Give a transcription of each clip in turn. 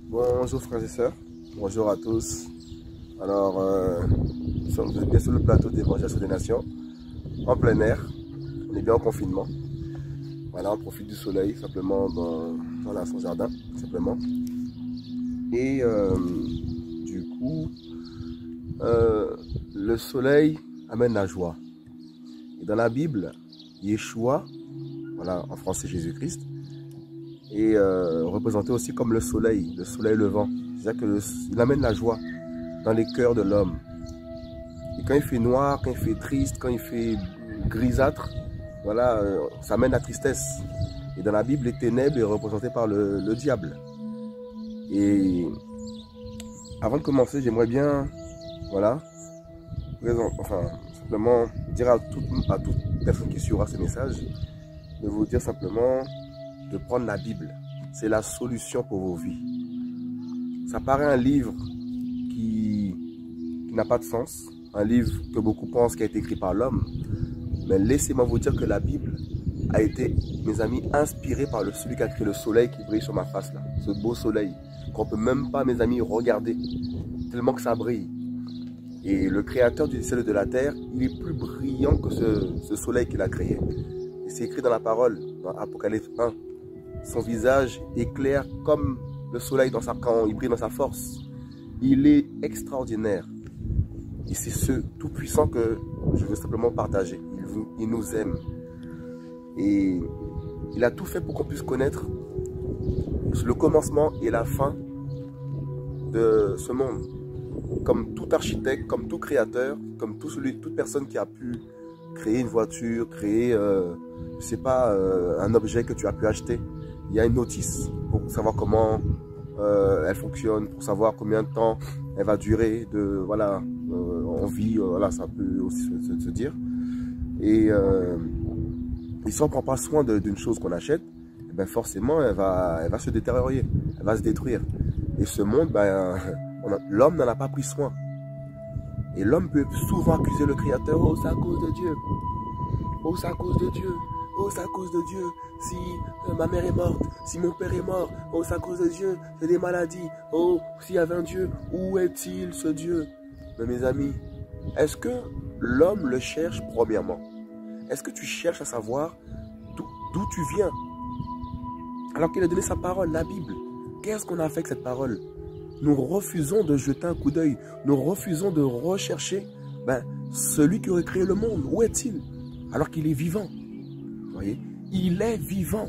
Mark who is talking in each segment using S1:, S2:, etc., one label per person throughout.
S1: Bonjour frères et sœurs, bonjour à tous. Alors, vous êtes bien sur le plateau d'Évangile des Nations, en plein air, on est bien en confinement. Voilà, on profite du soleil simplement dans son jardin, simplement. Et du coup, le soleil amène la joie. Et dans la Bible, Yeshua, voilà, en français Jésus-Christ, est représenté aussi comme le soleil levant. C'est-à-dire qu'il amène la joie dans les cœurs de l'homme. Et quand il fait noir, quand il fait triste, quand il fait grisâtre, voilà, ça amène la tristesse. Et dans la Bible, les ténèbres sont représentées par le diable. Et avant de commencer, j'aimerais bien, voilà, simplement dire à toute personne qui suivra ce message, de vous dire simplement de prendre la Bible. C'est la solution pour vos vies. Ça paraît un livre qui n'a pas de sens, un livre que beaucoup pensent qui a été écrit par l'homme, mais laissez-moi vous dire que la Bible a été, mes amis, inspirée par celui qui a créé le soleil qui brille sur ma face là, ce beau soleil qu'on peut même pas, mes amis, regarder, tellement que ça brille. Et le créateur du ciel et de la terre, il est plus brillant que ce soleil qu'il a créé. Et c'est écrit dans la parole, dans Apocalypse 1. Son visage éclaire comme le soleil quand il brille dans sa force. Il est extraordinaire. Et c'est ce tout-puissant que je veux simplement partager. Il nous aime. Et il a tout fait pour qu'on puisse connaître le commencement et la fin de ce monde. Comme tout architecte, comme tout créateur, comme toute personne qui a pu créer une voiture, créer, je sais pas, un objet que tu as pu acheter. Il y a une notice pour savoir comment elle fonctionne, pour savoir combien de temps elle va durer, voilà, en vie, voilà, ça peut aussi se dire. Et si on ne prend pas soin d'une chose qu'on achète, eh ben forcément, elle va se détériorer, elle va se détruire. Et ce monde, ben, l'homme n'en a pas pris soin. Et l'homme peut souvent accuser le Créateur, oh, c'est à cause de Dieu, oh, c'est à cause de Dieu. Oh, c'est à cause de Dieu, si ma mère est morte, si mon père est mort, oh, c'est à cause de Dieu, c'est des maladies, oh, s'il y avait un Dieu, où est-il ce Dieu? Mais mes amis, est-ce que l'homme le cherche premièrement? Est-ce que tu cherches à savoir d'où tu viens? Alors qu'il a donné sa parole, la Bible. Qu'est-ce qu'on a fait avec cette parole? Nous refusons de jeter un coup d'œil, nous refusons de rechercher celui qui aurait créé le monde. Où est-il? Alors qu'il est vivant. Voyez, il est vivant.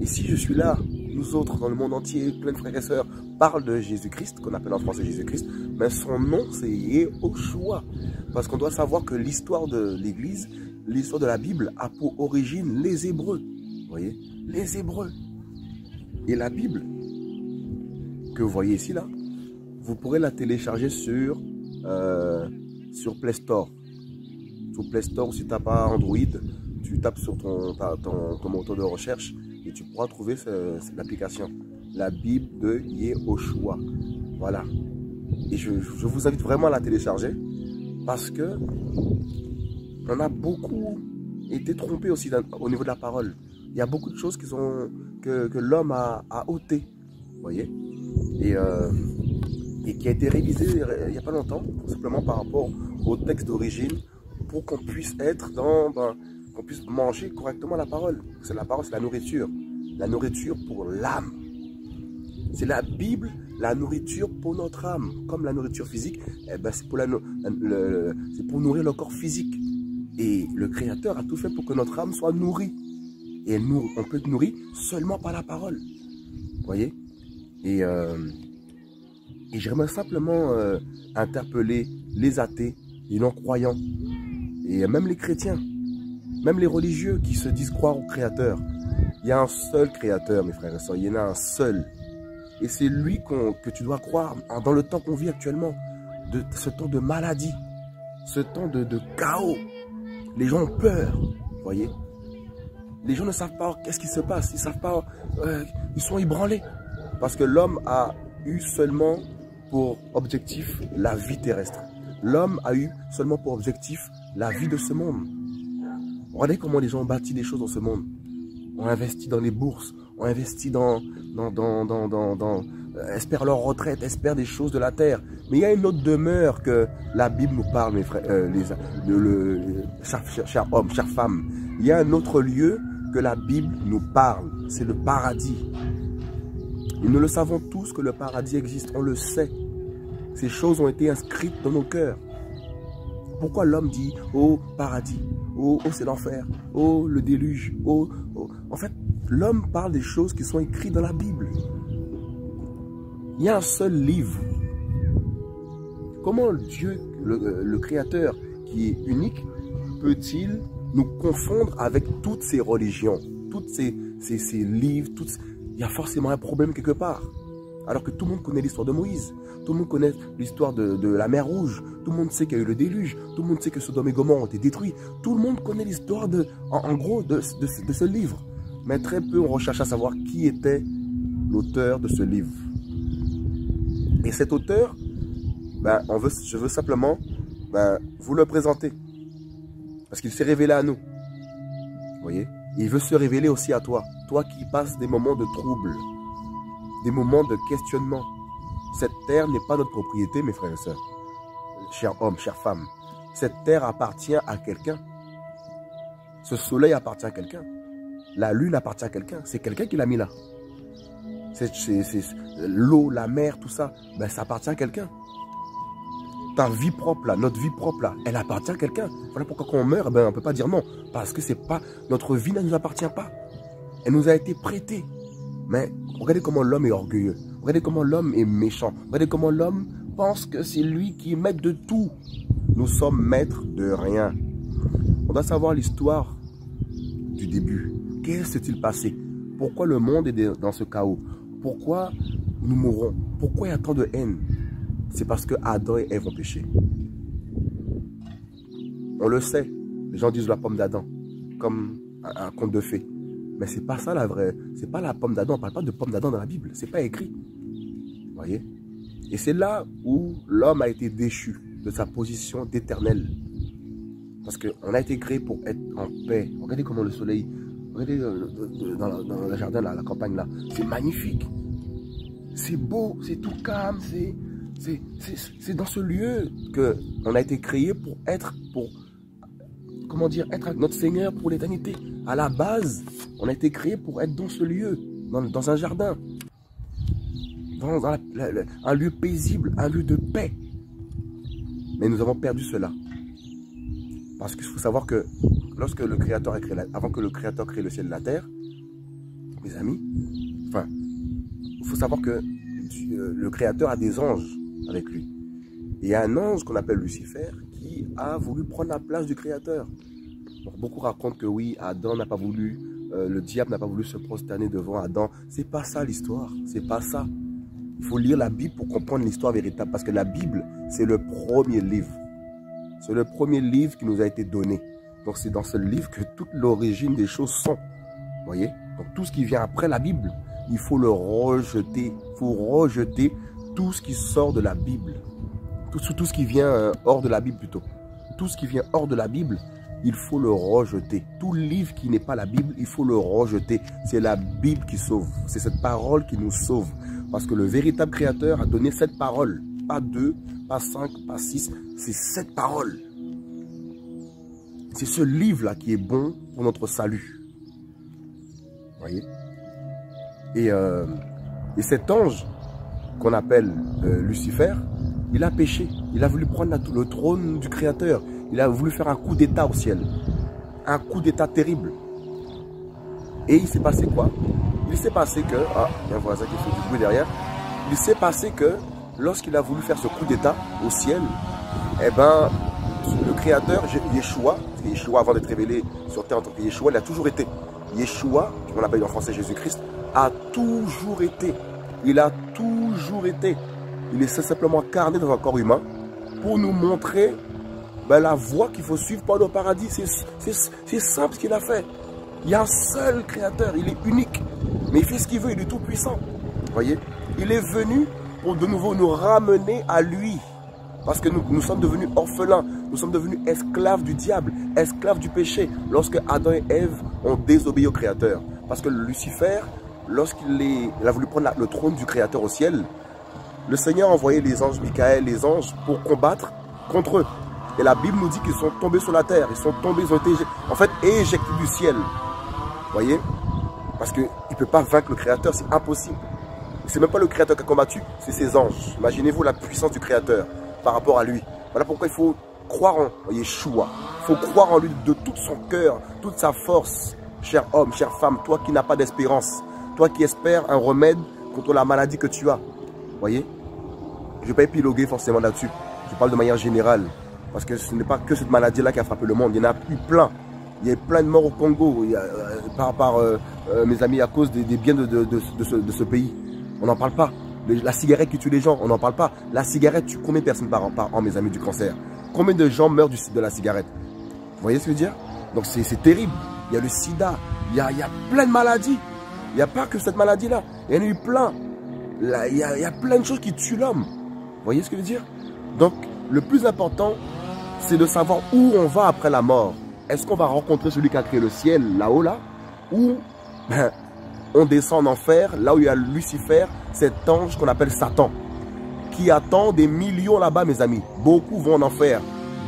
S1: Et si je suis là, nous autres dans le monde entier, plein de frères et sœurs, parlent de Jésus-Christ, qu'on appelle en français Jésus-Christ, mais son nom c'est Yehoshua. Parce qu'on doit savoir que l'histoire de l'Église, l'histoire de la Bible a pour origine les Hébreux. Voyez, les Hébreux. Et la Bible, que vous voyez ici là, vous pourrez la télécharger sur Play Store. Sur Play Store, si tu n'as pas Android, tu tapes sur ton moteur de recherche et tu pourras trouver l'application. La Bible de Yehoshua. Voilà. Et je vous invite vraiment à la télécharger parce que on a beaucoup été trompé aussi au niveau de la parole. Il y a beaucoup de choses que l'homme a ôtées. Vous voyez? Et qui a été révisé il n'y a pas longtemps, simplement par rapport au texte d'origine, pour qu'on puisse être qu'on puisse manger correctement la parole. C'est la parole, c'est la nourriture pour l'âme. C'est la Bible, la nourriture pour notre âme. Comme la nourriture physique, eh ben c'est pour nourrir le corps physique. Et le Créateur a tout fait pour que notre âme soit nourrie. Et on peut être nourri seulement par la parole. Vous voyez? Et j'aimerais simplement interpeller les athées, les non-croyants, et même les chrétiens, même les religieux qui se disent croire au Créateur. Il y a un seul Créateur, mes frères et sœurs, il y en a un seul. Et c'est lui que tu dois croire dans le temps qu'on vit actuellement, de ce temps de maladie, ce temps de chaos. Les gens ont peur, vous voyez. Les gens ne savent pas qu'est-ce qui se passe, ils ne savent pas, ils sont ébranlés. Parce que l'homme a eu seulement pour objectif la vie terrestre. L'homme a eu seulement pour objectif la vie de ce monde. Regardez comment les gens ont bâti des choses dans ce monde. On investit dans les bourses, on investit dans espèrent leur retraite, espèrent des choses de la terre. Mais il y a une autre demeure que la Bible nous parle, mes frères, chers hommes, chères femmes. Il y a un autre lieu que la Bible nous parle, c'est le paradis. Et nous le savons tous que le paradis existe, on le sait. Ces choses ont été inscrites dans nos cœurs. Pourquoi l'homme dit « Oh, paradis, oh, c'est l'enfer, oh, le déluge, oh. » En fait, l'homme parle des choses qui sont écrites dans la Bible. Il y a un seul livre. Comment Dieu, le Créateur, qui est unique, peut-il nous confondre avec toutes ces religions, toutes ces livres, il y a forcément un problème quelque part. Alors que tout le monde connaît l'histoire de Moïse, tout le monde connaît l'histoire de la mer Rouge, tout le monde sait qu'il y a eu le déluge, tout le monde sait que Sodome et Gomorrhe ont été détruits, tout le monde connaît l'histoire en gros de ce livre. Mais très peu on recherche à savoir qui était l'auteur de ce livre. Et cet auteur, je veux simplement vous le présenter. Parce qu'il s'est révélé à nous. Vous voyez? Et il veut se révéler aussi à toi. Toi qui passes des moments de trouble, des moments de questionnement. Cette terre n'est pas notre propriété, mes frères et sœurs. Chers hommes, chères femmes. Cette terre appartient à quelqu'un. Ce soleil appartient à quelqu'un. La lune appartient à quelqu'un. C'est quelqu'un qui l'a mis là. L'eau, la mer, tout ça, ça appartient à quelqu'un. Ta vie propre là, notre vie propre là, elle appartient à quelqu'un. Voilà pourquoi quand on meurt, on ne peut pas dire non. Parce que c'est pas, notre vie ne nous appartient pas. Elle nous a été prêtée. Mais regardez comment l'homme est orgueilleux. Regardez comment l'homme est méchant. Regardez comment l'homme pense que c'est lui qui est maître de tout. Nous sommes maîtres de rien. On doit savoir l'histoire du début. Qu'est-ce qui s'est passé? Pourquoi le monde est dans ce chaos? Pourquoi nous mourons? Pourquoi il y a tant de haine? C'est parce que Adam et Ève ont péché. On le sait. Les gens disent la pomme d'Adam, comme un conte de fées. Mais c'est pas ça la vraie. C'est pas la pomme d'Adam. On ne parle pas de pomme d'Adam dans la Bible. C'est pas écrit. Vous voyez? Et c'est là où l'homme a été déchu de sa position d'éternel. Parce qu'on a été créé pour être en paix. Regardez comment le soleil... Regardez dans le jardin, là, la campagne, là. C'est magnifique. C'est beau, c'est tout calme, c'est dans ce lieu qu'on a été créé pour être, comment dire, être avec notre Seigneur pour l'éternité. À la base, on a été créé pour être dans ce lieu, dans un jardin, dans un lieu paisible, un lieu de paix. Mais nous avons perdu cela. Parce qu'il faut savoir que lorsque le Créateur a créé, avant que le Créateur crée le ciel et la terre, mes amis, enfin, il faut savoir que le Créateur a des anges avec lui. Et il y a un ange qu'on appelle Lucifer qui a voulu prendre la place du Créateur. Donc, beaucoup racontent que oui, Adam n'a pas voulu, le diable n'a pas voulu se prosterner devant Adam. C'est pas ça l'histoire, c'est pas ça. Il faut lire la Bible pour comprendre l'histoire véritable. Parce que la Bible, c'est le premier livre. C'est le premier livre qui nous a été donné. Donc c'est dans ce livre que toute l'origine des choses sont. Vous voyez? Donc tout ce qui vient après la Bible, il faut le rejeter. Il faut rejeter tout ce qui sort de la Bible. Tout ce qui vient hors de la Bible plutôt. Tout ce qui vient hors de la Bible, il faut le rejeter. Tout livre qui n'est pas la Bible, il faut le rejeter. C'est la Bible qui sauve. C'est cette parole qui nous sauve. Parce que le véritable Créateur a donné cette parole. Pas 2, pas 5, pas 6. C'est cette parole. C'est ce livre-là qui est bon pour notre salut. Vous voyez? Et cet ange qu'on appelle Lucifer, il a péché. Il a voulu prendre le trône du Créateur. Il a voulu faire un coup d'état au ciel. Un coup d'état terrible. Et il s'est passé quoi? Il s'est passé que... Ah, il y a un voisin qui fait du bruit derrière. Il s'est passé que lorsqu'il a voulu faire ce coup d'état au ciel, eh ben, le Créateur, Yeshua, avant d'être révélé sur terre en tant que Yeshua, il a toujours été. Yeshua, qu'on appelle en français Jésus-Christ, a toujours été. Il a toujours été. Il est simplement incarné dans un corps humain pour nous montrer la voie qu'il faut suivre pour aller au paradis. C'est simple ce qu'il a fait. Il y a un seul Créateur, il est unique. Mais il fait ce qu'il veut, il est tout puissant. Vous voyez? Il est venu pour de nouveau nous ramener à lui. Parce que nous sommes devenus orphelins. Nous sommes devenus esclaves du diable, esclaves du péché. Lorsque Adam et Ève ont désobéi au Créateur. Parce que Lucifer lorsqu'il a voulu prendre le trône du Créateur au ciel, le Seigneur a envoyé les anges Michael, les anges, pour combattre contre eux. Et la Bible nous dit qu'ils sont tombés sur la terre. Ils ont été en fait éjectés du ciel. Vous voyez? Parce qu'il ne peut pas vaincre le Créateur, c'est impossible. C'est même pas le Créateur qui a combattu, c'est ses anges. Imaginez-vous la puissance du Créateur par rapport à lui. Voilà pourquoi il faut croire en Yeshua. Il faut croire en lui de tout son cœur, toute sa force. Cher homme, chère femme, toi qui n'as pas d'espérance, toi qui espères un remède contre la maladie que tu as. Vous voyez? Je ne vais pas épiloguer forcément là-dessus. Je parle de manière générale. Parce que ce n'est pas que cette maladie-là qui a frappé le monde. Il y en a eu plein. Il y a eu plein de morts au Congo, mes amis, à cause des biens de ce pays. On n'en parle pas. La cigarette qui tue les gens, on n'en parle pas. La cigarette tue combien de personnes par an, mes amis, du cancer? Combien de gens meurent de la cigarette? Vous voyez ce que je veux dire? Donc c'est terrible. Il y a le sida, il y a plein de maladies. Il n'y a pas que cette maladie-là. Il y en a eu plein. Il y a plein de choses qui tuent l'homme. Vous voyez ce que je veux dire? Donc, le plus important, c'est de savoir où on va après la mort. Est-ce qu'on va rencontrer celui qui a créé le ciel, là-haut, là? Ou on descend en enfer, là où il y a Lucifer, cet ange qu'on appelle Satan, qui attend des millions là-bas, mes amis. Beaucoup vont en enfer.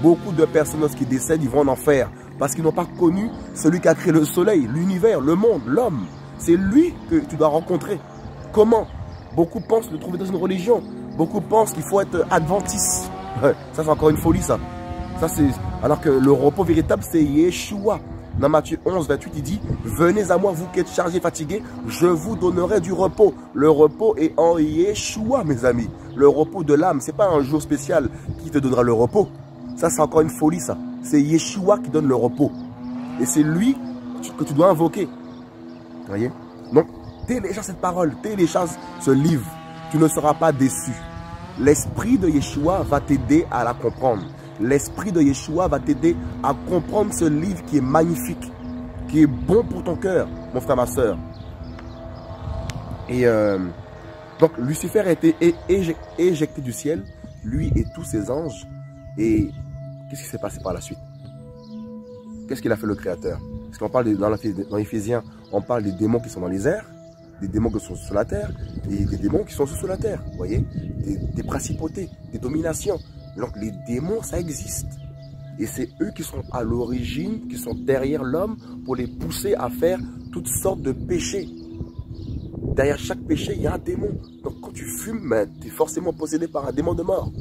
S1: Beaucoup de personnes, lorsqu'ils décèdent, ils vont en enfer. Parce qu'ils n'ont pas connu celui qui a créé le soleil, l'univers, le monde, l'homme. C'est lui que tu dois rencontrer. Comment? Beaucoup pensent le trouver dans une religion. Beaucoup pensent qu'il faut être adventiste. Ça, c'est encore une folie, ça. Alors que le repos véritable, c'est Yeshua. Dans Matthieu 11, 28, il dit « Venez à moi, vous qui êtes chargés, fatigués, je vous donnerai du repos. » Le repos est en Yeshua, mes amis. Le repos de l'âme, ce n'est pas un jour spécial qui te donnera le repos. Ça, c'est encore une folie, ça. C'est Yeshua qui donne le repos. Et c'est lui que tu dois invoquer. Vous voyez? Donc, télécharge cette parole, télécharge ce livre. Tu ne seras pas déçu. L'esprit de Yeshua va t'aider à la comprendre. L'esprit de Yeshua va t'aider à comprendre ce livre qui est magnifique, qui est bon pour ton cœur, mon frère, ma soeur. Et donc, Lucifer a été éjecté du ciel, lui et tous ses anges. Et qu'est-ce qui s'est passé par la suite? Qu'est-ce qu'il a fait le Créateur? Parce qu'on parle dans Éphésiens, on parle des démons qui sont dans les airs, des démons qui sont sur la terre, et des démons qui sont sous la terre. Vous voyez? Des principautés, des dominations. Donc les démons, ça existe. Et c'est eux qui sont à l'origine, qui sont derrière l'homme pour les pousser à faire toutes sortes de péchés. Derrière chaque péché, il y a un démon. Donc quand tu fumes, tu es forcément possédé par un démon de mort.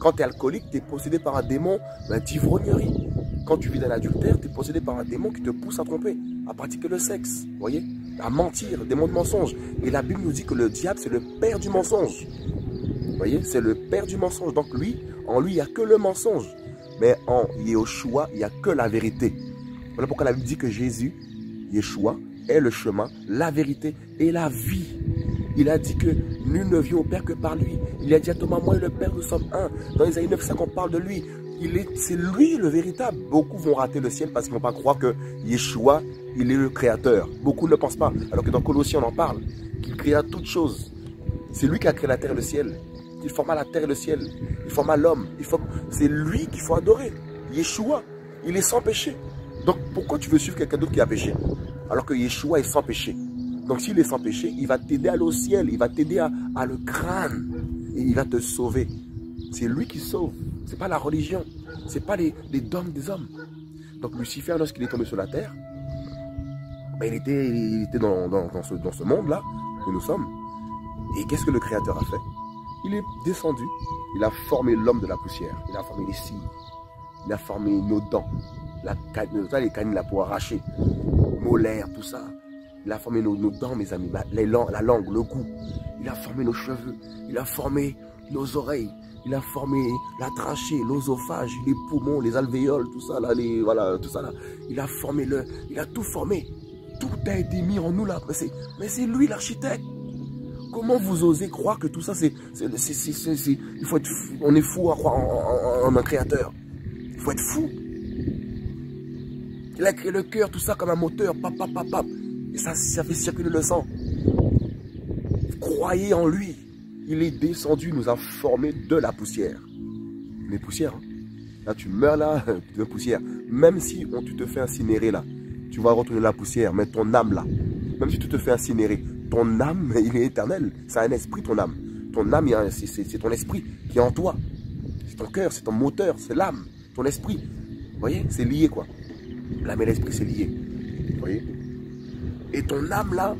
S1: Quand tu es alcoolique, tu es possédé par un démon d'ivrognerie. Quand tu vis dans l'adultère, tu es possédé par un démon qui te pousse à tromper, à pratiquer le sexe, vous voyez, à mentir, démon de mensonge. Et la Bible nous dit que le diable, c'est le père du mensonge. Vous voyez, c'est le père du mensonge. Donc lui, en lui, il n'y a que le mensonge. Mais en Yeshua, il n'y a que la vérité. Voilà pourquoi la Bible dit que Jésus, Yeshua, est le chemin, la vérité et la vie. Il a dit que nul ne vient au Père que par lui. Il a dit à Thomas, moi et le Père, nous sommes un. Dans Isaïe 9, on parle de lui. C'est lui le véritable. Beaucoup vont rater le ciel parce qu'ils ne vont pas croire que Yeshua, il est le créateur. Beaucoup ne le pensent pas. Alors que dans Colossiens, on en parle. Qu'il créa toutes choses. C'est lui qui a créé la terre et le ciel. Il forma la terre et le ciel. Il forma l'homme. C'est lui qu'il faut adorer. Yeshua, il est sans péché. Donc pourquoi tu veux suivre quelqu'un d'autre qui a péché? Alors que Yeshua est sans péché. Donc s'il est sans péché, il va t'aider à aller au ciel. Il va t'aider à le craindre. Et il va te sauver. C'est lui qui sauve. Ce n'est pas la religion. Ce n'est pas les dogmes des hommes. Donc Lucifer, lorsqu'il est tombé sur la terre, il était dans ce monde-là que nous sommes. Et qu'est-ce que le Créateur a fait? Il est descendu. Il a formé l'homme de la poussière. Il a formé les cils. Il a formé nos dents. Les canines là pour arracher. Molaires, tout ça. Il a formé nos dents, mes amis. La langue, le goût. Il a formé nos cheveux. Il a formé nos oreilles. Il a formé la trachée, l'œsophage, les poumons, les alvéoles, tout ça là, tout ça là. Il a formé il a tout formé. Tout a été mis en nous là. Mais c'est lui l'architecte. Comment vous osez croire que tout ça on est fou à croire en un créateur. Il faut être fou. Il a créé le cœur, tout ça comme un moteur, pap. Et ça fait circuler le sang. Croyez en lui. Il est descendu, nous a formés de la poussière. Mais poussière, hein? Là tu meurs là, de poussière. Même si tu te fais incinérer là, tu vas retourner la poussière, mais ton âme là, même si tu te fais incinérer, ton âme, il est éternel. C'est un esprit, ton âme. Ton âme, c'est ton esprit qui est en toi. C'est ton cœur, c'est ton moteur, c'est l'âme, ton esprit. Vous voyez, c'est lié quoi. L'âme et l'esprit, c'est lié. Vous voyez. Et ton âme là,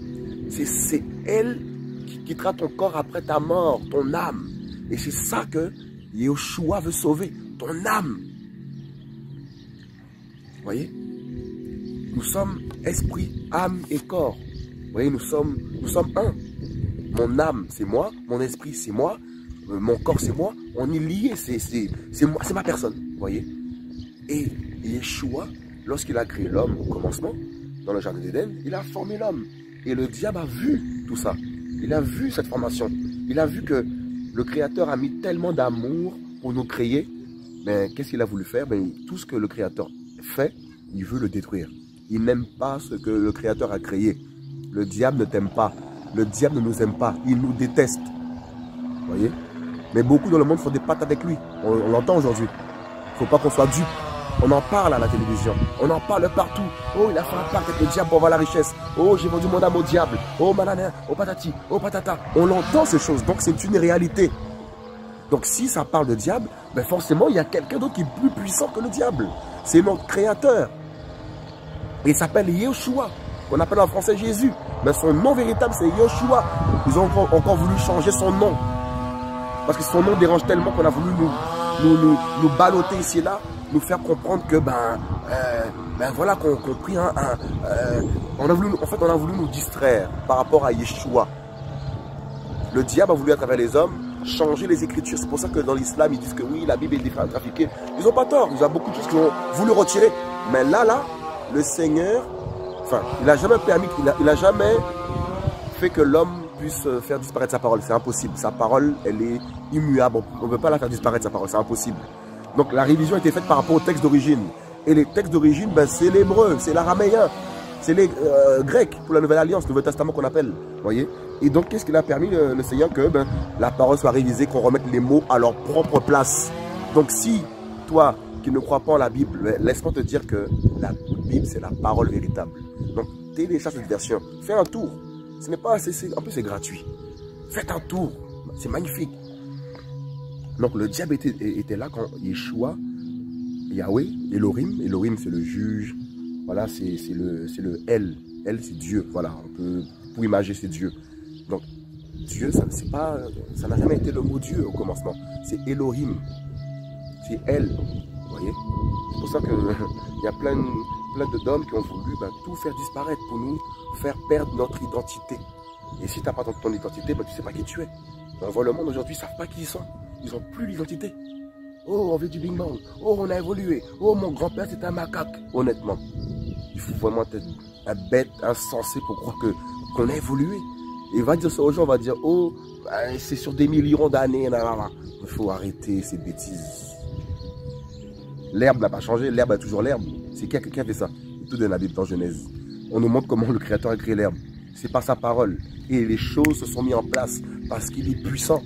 S1: c'est elle qui quittera ton corps après ta mort, ton âme. Et c'est ça que Yeshua veut sauver, ton âme. Vous voyez? Nous sommes esprit, âme et corps. Vous voyez, nous sommes un. Mon âme, c'est moi. Mon esprit, c'est moi. Mon corps, c'est moi. On est liés. C'est moi, c'est ma personne. Vous voyez? Et Yeshua, lorsqu'il a créé l'homme au commencement, dans le jardin d'Éden, il a formé l'homme. Et le diable a vu tout ça. Il a vu cette formation. Il a vu que le Créateur a mis tellement d'amour pour nous créer. Mais qu'est-ce qu'il a voulu faire? Tout ce que le Créateur fait, il veut le détruire. Il n'aime pas ce que le Créateur a créé. Le diable ne t'aime pas. Le diable ne nous aime pas. Il nous déteste. Vous voyez? Mais beaucoup dans le monde font des pattes avec lui. On l'entend aujourd'hui. Il ne faut pas qu'on soit dupe. On en parle à la télévision. On en parle partout. Oh, il a fait un pacte avec le diable pour avoir la richesse. Oh, j'ai vendu mon âme au diable. Oh, manana, oh, patati, oh, patata. On l'entend ces choses. Donc, c'est une réalité. Donc, si ça parle de diable, forcément, il y a quelqu'un d'autre qui est plus puissant que le diable. C'est notre créateur. Et il s'appelle Yeshua. On appelle en français Jésus. Mais son nom véritable, c'est Yeshua. Ils ont encore voulu changer son nom. Parce que son nom dérange tellement qu'on a voulu nous balloter ici et là, nous faire comprendre que, voilà, qu'on prie on a voulu nous distraire par rapport à Yeshua. Le diable a voulu, à travers les hommes, changer les Écritures. C'est pour ça que dans l'islam, ils disent que oui, la Bible est trafiquée. Ils n'ont pas tort. Il y a beaucoup de choses qu'ils ont voulu retirer. Mais là, le Seigneur, il n'a jamais permis, il n'a jamais fait que l'homme puisse faire disparaître sa parole. C'est impossible. Sa parole, elle est immuable. On ne peut pas la faire disparaître, sa parole. C'est impossible. Donc la révision a été faite par rapport au texte d'origine. Et les textes d'origine, c'est l'hébreu, c'est l'araméen, c'est les grecs pour la Nouvelle Alliance, le Nouveau Testament qu'on appelle. Voyez. Et donc, qu'est-ce qu'il a permis, le Seigneur, que la parole soit révisée, qu'on remette les mots à leur propre place. Donc si toi, qui ne crois pas en la Bible, laisse-moi te dire que la Bible, c'est la parole véritable. Donc, télécharge cette version. Fais un tour. Ce n'est pas assez, en plus, c'est gratuit. Faites un tour. C'est magnifique. Donc, le diable était là quand Yeshua, Yahweh, Elohim, c'est le juge. Voilà, c'est le El. El, c'est Dieu. Voilà, pour imaginer, c'est Dieu. Donc, Dieu, ça n'a jamais été le mot Dieu au commencement. C'est Elohim. C'est El. Vous voyez? C'est pour ça qu'il y a plein d'hommes qui ont voulu tout faire disparaître pour nous faire perdre notre identité. Et si tu n'as pas ton identité, tu ne sais pas qui tu es. On voit le monde aujourd'hui, ils ne savent pas qui ils sont. Ils n'ont plus d'identité. Oh, on vient du Big Bang. Oh, on a évolué. Oh, mon grand-père, c'était un macaque. Honnêtement, il faut vraiment être un bête, insensé pour croire qu'on a évolué. Et il va dire ça aux gens, on va dire, oh, c'est sur des millions d'années. Il faut arrêter ces bêtises. L'herbe n'a pas changé, l'herbe a toujours l'herbe. C'est qui a fait ça? Tout dans la Bible, dans Genèse. On nous montre comment le Créateur a créé l'herbe. C'est par sa parole. Et les choses se sont mises en place parce qu'il est puissant.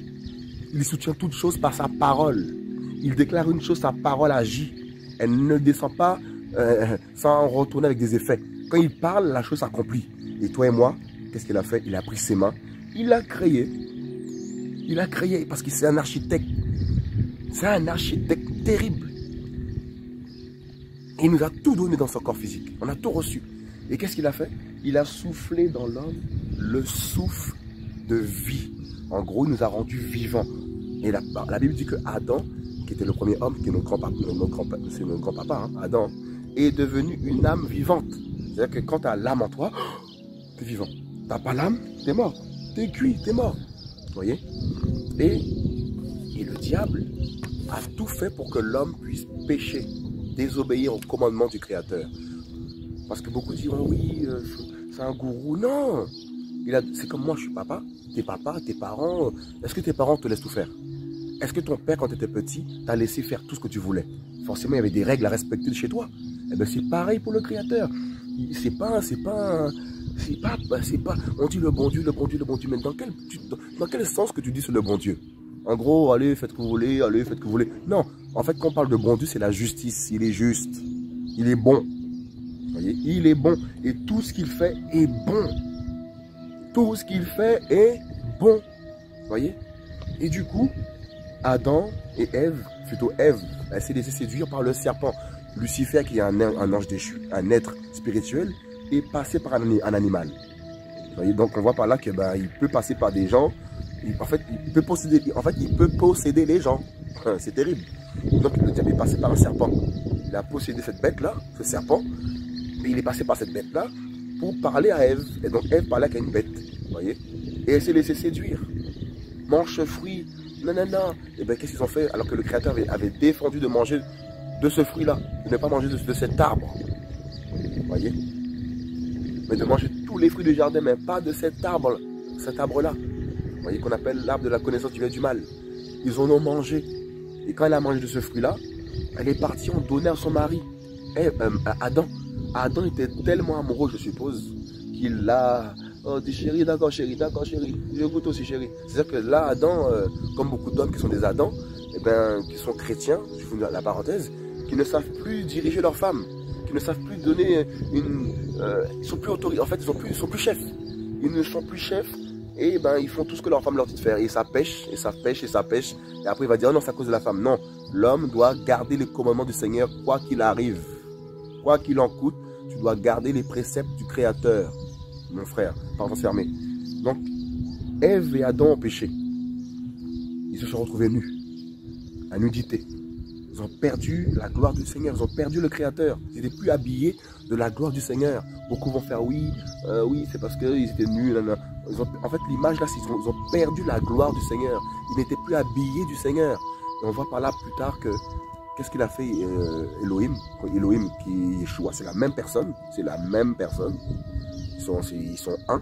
S1: Il soutient toutes choses par sa parole. Il déclare une chose, sa parole agit. Elle ne descend pas sans retourner avec des effets. Quand il parle, la chose s'accomplit. Et toi et moi, qu'est-ce qu'il a fait? Il a pris ses mains, il a créé. Il a créé parce que c'est un architecte. C'est un architecte terrible. Et il nous a tout donné dans son corps physique. On a tout reçu. Et qu'est-ce qu'il a fait? Il a soufflé dans l'homme le souffle de vie. En gros, il nous a rendus vivants. Et la Bible dit que Adam, qui était le premier homme, qui est notre grand-papa, c'est notre grand-papa, Adam, est devenu une âme vivante. C'est-à-dire que quand tu as l'âme en toi, tu es vivant. Tu n'as pas l'âme, tu es mort. Tu es cuit, tu es mort. Vous voyez? Et le diable a tout fait pour que l'homme puisse pécher, désobéir au commandement du Créateur. Parce que beaucoup diront, oui, c'est un gourou. Non, c'est comme moi, je suis papa. Tes papas, tes parents, est-ce que tes parents te laissent tout faire? Est-ce que ton père, quand tu étais petit, t'a laissé faire tout ce que tu voulais? Forcément, il y avait des règles à respecter chez toi. Eh bien, c'est pareil pour le Créateur. On dit le bon Dieu, le bon Dieu, le bon Dieu. Mais dans quel sens que tu dis c'est le bon Dieu? En gros, allez, faites ce que vous voulez, allez, faites ce que vous voulez. Non, en fait, quand on parle de bon Dieu, c'est la justice. Il est juste. Il est bon. Vous voyez, il est bon. Et tout ce qu'il fait est bon. Tout ce qu'il fait est bon. Voyez? Et du coup, Adam et Ève, plutôt Ève, elle s'est laissée séduire par le serpent. Lucifer, qui est un ange déchu, un être spirituel, est passé par un animal. Vous voyez, donc on voit par là qu'il peut passer par des gens. Il peut posséder les gens. C'est terrible. Donc le diable est passé par un serpent. Il a possédé cette bête-là, ce serpent. Et il est passé par cette bête-là pour parler à Ève. Et donc Ève parlait avec une bête. Vous voyez? Et elle s'est laissée séduire. Mange ce fruit. Non, non, non. Et bien qu'est-ce qu'ils ont fait? Alors que le Créateur avait défendu de manger de ce fruit-là. De ne pas manger de cet arbre. Vous voyez? Mais de manger tous les fruits du jardin, mais pas de cet arbre-là. Vous voyez, qu'on appelle l'arbre de la connaissance du bien et du mal. Ils en ont mangé. Et quand elle a mangé de ce fruit-là, elle est partie en donner à son mari, Adam. Adam était tellement amoureux, je suppose, qu'il l'a dit chérie, d'accord chérie, je goûte aussi chérie. C'est-à-dire que là, Adam, comme beaucoup d'hommes qui sont des Adams, qui sont chrétiens, je vous dis la parenthèse, qui ne savent plus diriger leur femme, qui ne savent plus donner ils sont plus autoritaires, en fait, ils sont plus chefs. Ils ne sont plus chefs. Et ils font tout ce que leur femme leur dit de faire. Et ça pêche, et ça pêche, et ça pêche. Et après, il va dire, oh non, c'est à cause de la femme. Non, l'homme doit garder les commandements du Seigneur, quoi qu'il arrive. Quoi qu'il en coûte, tu dois garder les préceptes du Créateur, mon frère, parenthèse fermée. Donc, Ève et Adam ont péché. Ils se sont retrouvés nus, à nudité. Ils ont perdu la gloire du Seigneur, ils ont perdu le Créateur. Ils n'étaient plus habillés de la gloire du Seigneur. Beaucoup vont faire oui, c'est parce qu'ils étaient nus. En fait, l'image là, ils ont perdu la gloire du Seigneur. Ils n'étaient plus habillés du Seigneur. Et on voit par là plus tard que, qu'est-ce qu'il a fait Elohim? Elohim qui est Yeshua, c'est la même personne. C'est la même personne. Ils sont un.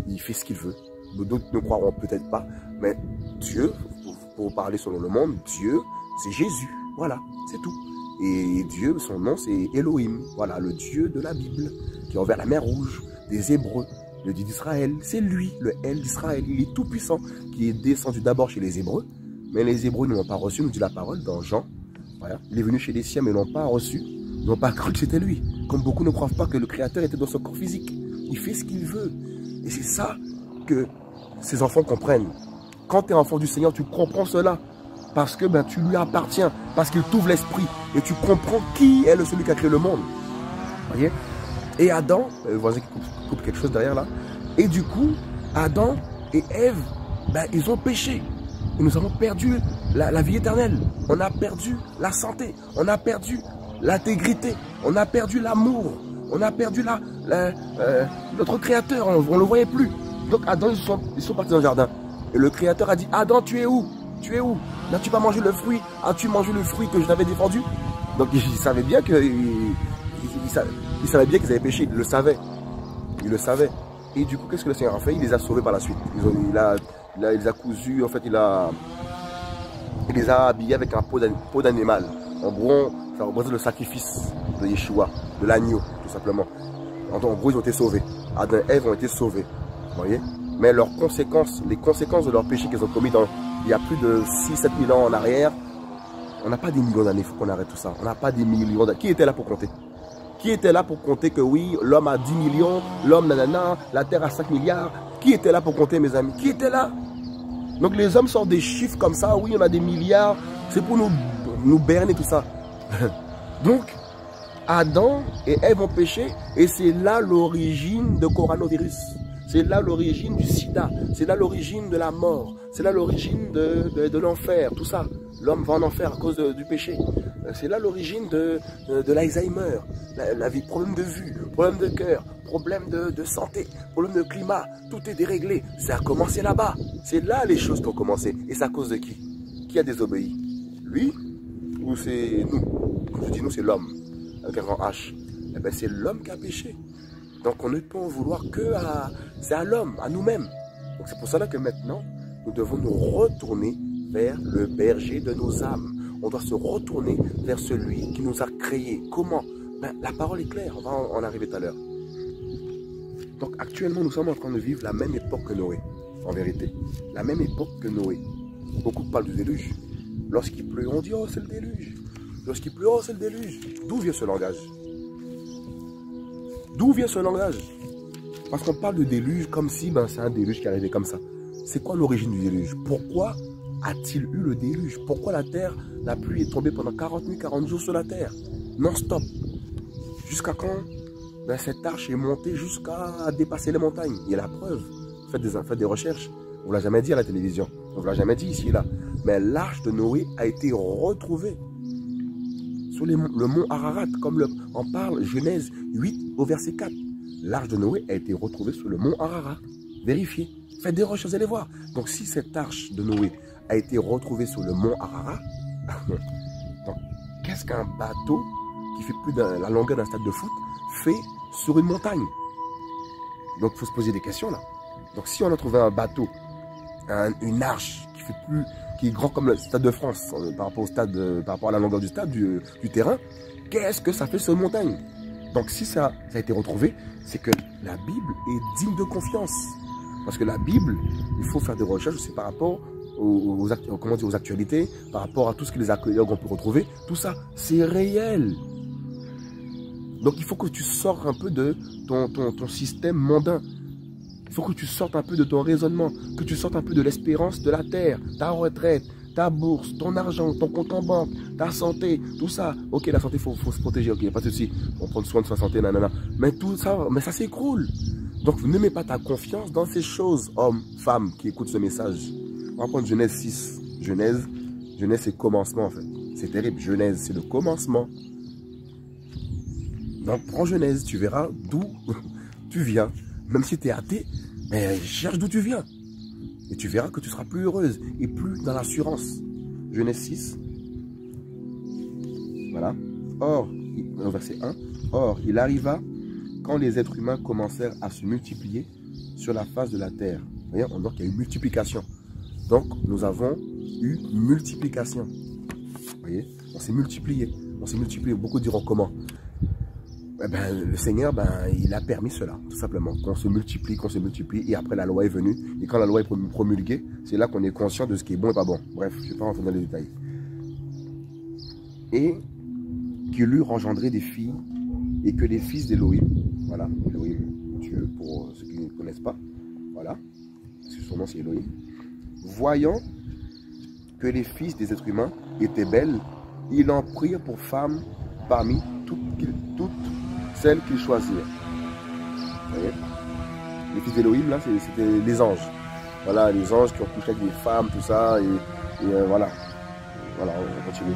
S1: Il fait ce qu'il veut. D'autres ne croiront peut-être pas. Mais Dieu, pour parler selon le monde, Dieu, c'est Jésus. Voilà, c'est tout. Et Dieu, son nom, c'est Elohim. Voilà, le Dieu de la Bible, qui a ouvert la mer Rouge, des Hébreux, le Dieu d'Israël. C'est lui, le El d'Israël. Il est tout puissant, qui est descendu d'abord chez les Hébreux. Mais les Hébreux ne l'ont pas reçu, nous dit la parole dans Jean. Voilà. Il est venu chez les siens, mais ils ne l'ont pas reçu. Ils n'ont pas cru que c'était lui. Comme beaucoup ne croient pas que le Créateur était dans son corps physique. Il fait ce qu'il veut. Et c'est ça que ces enfants comprennent. Quand tu es enfant du Seigneur, tu comprends cela. Parce que tu lui appartiens, parce qu'il t'ouvre l'esprit et tu comprends qui est celui qui a créé le monde. Voyez? Et Adam, le voisin qui coupe quelque chose derrière là, et du coup, Adam et Ève, ils ont péché. Et nous avons perdu la vie éternelle. On a perdu la santé, on a perdu l'intégrité, on a perdu l'amour, on a perdu notre Créateur, on ne le voyait plus. Donc Adam, ils sont partis dans le jardin. Et le Créateur a dit, Adam, tu es où? Tu es où? N'as-tu pas mangé le fruit? As-tu mangé le fruit que je t'avais défendu? Donc il savait bien que il savait bien qu'ils avaient péché, il le savait. Il le savait. Et du coup, qu'est-ce que le Seigneur a fait? Il les a sauvés par la suite. Il les a cousus, en fait, il les a habillés avec un peau d'animal. En gros, ça représente le sacrifice de Yeshua, de l'agneau, tout simplement. En gros, ils ont été sauvés. Adam et Ève ont été sauvés. Vous voyez? Mais les conséquences de leur péché qu'ils ont commis il y a plus de 6-7 000 ans en arrière, on n'a pas des millions d'années, il faut qu'on arrête tout ça. On n'a pas des millions d'années. Qui était là pour compter? Qui était là pour compter que oui, l'homme a 10 millions, l'homme nanana, la terre a 5 milliards? Qui était là pour compter, mes amis? Qui était là? Donc les hommes sortent des chiffres comme ça, oui, on a des milliards, c'est pour nous berner tout ça. Donc, Adam et Ève ont péché et c'est là l'origine de coronavirus. C'est là l'origine du sida, c'est là l'origine de la mort, c'est là l'origine de l'enfer, tout ça. L'homme va en enfer à cause du péché. C'est là l'origine de l'Alzheimer, problème de vue, problème de cœur, problème de santé, problème de climat, tout est déréglé. Ça a commencé là-bas. C'est là les choses qui ont commencé. Et c'est à cause de qui? Qui a désobéi? Lui ou c'est nous? Quand je dis nous, c'est l'homme, avec un grand H. Eh bien, c'est l'homme qui a péché. Donc on ne peut en vouloir c'est à l'homme, à nous-mêmes. Donc c'est pour cela que maintenant, nous devons nous retourner vers le berger de nos âmes. On doit se retourner vers celui qui nous a créés. Comment? La parole est claire, on va en arriver tout à l'heure. Donc actuellement, nous sommes en train de vivre la même époque que Noé, en vérité. La même époque que Noé. Beaucoup parlent du déluge. Lorsqu'il pleut, on dit « Oh, c'est le déluge ». Lorsqu'il pleut, « Oh, c'est le déluge ». D'où vient ce langage? D'où vient ce langage? Parce qu'on parle de déluge comme si c'est un déluge qui arrivait comme ça. C'est quoi l'origine du déluge? Pourquoi a-t-il eu le déluge? Pourquoi la pluie est tombée pendant 40 nuits, 40 jours sur la terre? Non-stop. Jusqu'à quand? Cette arche est montée jusqu'à dépasser les montagnes. Il y a la preuve. Faites des recherches. On ne l'a jamais dit à la télévision. On ne l'a jamais dit ici et là. Mais l'arche de Noé a été retrouvée sur le mont Ararat, comme en parle Genèse 8 au verset 4. L'arche de Noé a été retrouvée sur le mont Ararat. Vérifiez. Faites des recherches, vous allez voir. Donc si cette arche de Noé a été retrouvée sur le mont Ararat, donc qu'est-ce qu'un bateau qui fait plus de la longueur d'un stade de foot fait sur une montagne? Donc il faut se poser des questions là. Donc si on a trouvé un bateau, une arche qui est grand comme le stade de France par rapport à la longueur du stade, du terrain, qu'est-ce que ça fait sur une montagne? Donc si ça a été retrouvé, c'est que la Bible est digne de confiance. Parce que la Bible, il faut faire des recherches aussi par rapport aux actualités, par rapport à tout ce que les archéologues ont pu retrouver. Tout ça, c'est réel. Donc il faut que tu sortes un peu de ton système mondain. Il faut que tu sortes un peu de ton raisonnement, que tu sortes un peu de l'espérance de la terre, ta retraite, ta bourse, ton argent, ton compte en banque, ta santé, tout ça. Ok, la santé, il faut se protéger, ok, pas de souci. On prend soin de sa santé, nanana. Mais tout ça, ça s'écroule. Donc ne mets pas ta confiance dans ces choses, hommes, femmes, qui écoutent ce message. On va prendre Genèse 6. Genèse, c'est le commencement en fait. C'est terrible, Genèse, c'est le commencement. Donc prends Genèse, tu verras d'où tu viens. Même si tu es athée, mais cherche d'où tu viens. Et tu verras que tu seras plus heureuse et plus dans l'assurance. Genèse 6. Voilà. Or, au verset 1. Or, il arriva quand les êtres humains commencèrent à se multiplier sur la face de la terre. Vous voyez, on voit qu'il y a eu multiplication. Donc, nous avons eu multiplication. Vous voyez, on s'est multiplié. On s'est multiplié. Beaucoup diront comment? Le Seigneur, il a permis cela, tout simplement. Qu'on se multiplie, et après la loi est venue. Et quand la loi est promulguée, c'est là qu'on est conscient de ce qui est bon et pas bon. Bref, je ne vais pas rentrer dans les détails. Et qu'il eut engendré des filles, et que les fils d'Élohim, voilà, Élohim, Dieu, pour ceux qui ne connaissent pas, voilà, parce que son nom c'est Élohim, voyant que les fils des êtres humains étaient belles, ils en prirent pour femmes parmi toutes celles qu'ils choisirent. Vous voyez? Les fils d'Élohim, là, c'était les anges. Voilà, les anges qui ont couché avec des femmes, tout ça, et voilà. Voilà, on va continuer.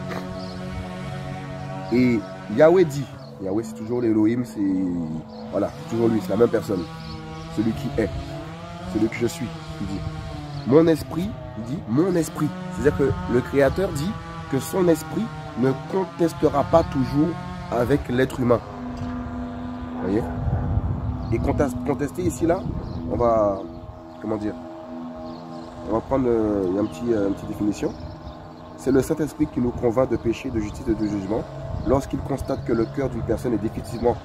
S1: Et Yahweh dit, Yahweh c'est toujours l'Élohim, c'est voilà, toujours lui, c'est la même personne. Celui qui est, celui que je suis, il dit. Mon esprit, il dit, mon esprit. C'est-à-dire que le Créateur dit que son esprit ne contestera pas toujours avec l'être humain. Vous voyez? Et contester ici, là, on va, comment dire, on va prendre une petite définition. C'est le Saint-Esprit qui nous convainc de péché, de justice et de jugement lorsqu'il constate que le cœur d'une personne est définitivement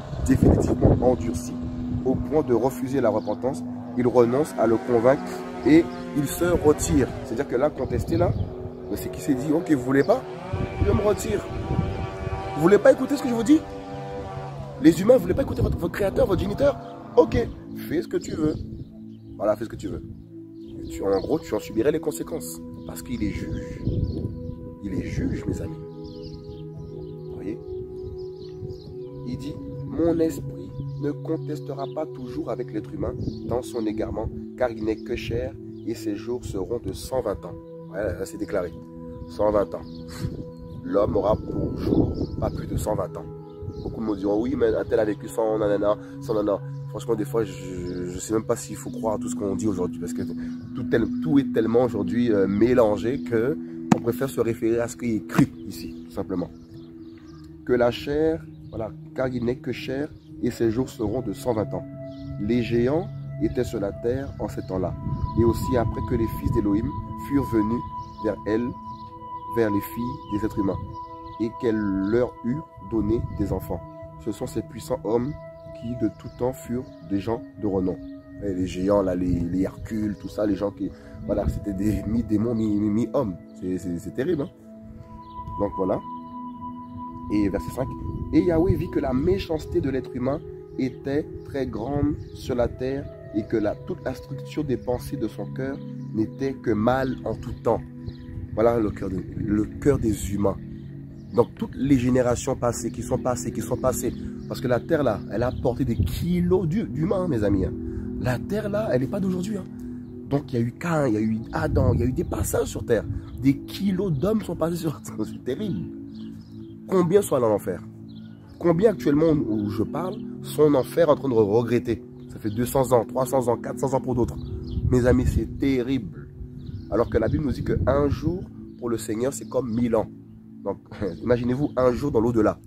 S1: endurci au point de refuser la repentance. Il renonce à le convaincre et il se retire. C'est-à-dire que là, contester, là, c'est qui s'est dit, ok, vous voulez pas? Je me retire. Vous voulez pas écouter ce que je vous dis? Les humains, vous voulez pas écouter votre créateur, votre géniteur? Ok, fais ce que tu veux. Voilà, fais ce que tu veux. En gros, tu en subirais les conséquences. Parce qu'il est juge. Il est juge, mes amis. Vous voyez? Il dit, mon esprit ne contestera pas toujours avec l'être humain dans son égarement, car il n'est que chair et ses jours seront de 120 ans. Ouais, là, c'est déclaré. 120 ans. L'homme aura pour jour pas plus de 120 ans. Beaucoup me diront, oui, mais un tel a vécu 100 nanana, 100 nanana. Franchement, des fois, je ne sais même pas s'il faut croire à tout ce qu'on dit aujourd'hui, parce que tout est tellement aujourd'hui mélangé qu'on préfère se référer à ce qui est écrit ici, tout simplement. Que la chair, voilà, car il n'est que chair, et ses jours seront de 120 ans. Les géants étaient sur la terre en ces temps-là, et aussi après que les fils d'Élohim furent venus vers elle, vers les filles des êtres humains, et qu'elle leur eut donné des enfants. Ce sont ces puissants hommes qui de tout temps furent des gens de renom. Et les géants, là, les Hercules, tout ça, les gens qui, voilà, c'était des mi-démons, mi-hommes. C'est terrible, hein? Donc voilà. Et verset 5. Et Yahweh vit que la méchanceté de l'être humain était très grande sur la terre et que toute la structure des pensées de son cœur n'était que mal en tout temps. Voilà le cœur des humains. Donc toutes les générations passées, qui sont passées, parce que la terre là, elle a porté des kilos d'humains, mes amis. La terre là, elle n'est pas d'aujourd'hui. Donc il y a eu Cain, il y a eu Adam, il y a eu des passages sur terre. Des kilos d'hommes sont passés sur terre. C'est terrible. Combien sont allés en enfer? Combien actuellement où je parle sont en enfer en train de regretter? Ça fait 200 ans, 300 ans, 400 ans pour d'autres. Mes amis, c'est terrible. Alors que la Bible nous dit qu'un jour pour le Seigneur, c'est comme 1000 ans. Donc, imaginez-vous un jour dans l'au-delà.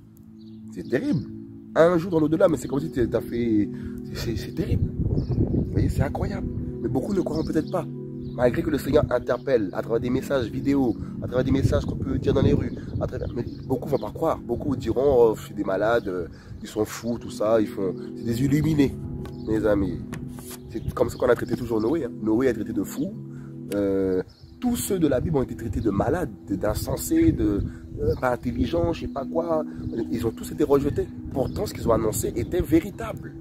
S1: C'est terrible. Un jour dans l'au-delà, mais c'est comme si tu as fait... C'est terrible. Vous voyez, c'est incroyable. Mais beaucoup ne croiront peut-être pas. Malgré que le Seigneur interpelle à travers des messages vidéo, à travers des messages qu'on peut dire dans les rues. Mais beaucoup ne vont pas croire. Beaucoup diront, oh, je suis des malades, ils sont fous, tout ça. C'est des illuminés, mes amis. C'est comme ça qu'on a traité toujours Noé. Noé a traité de fou. Tous ceux de la Bible ont été traités de malades, d'insensés, pas intelligents, je ne sais pas quoi. Ils ont tous été rejetés. Pourtant, ce qu'ils ont annoncé était véritable.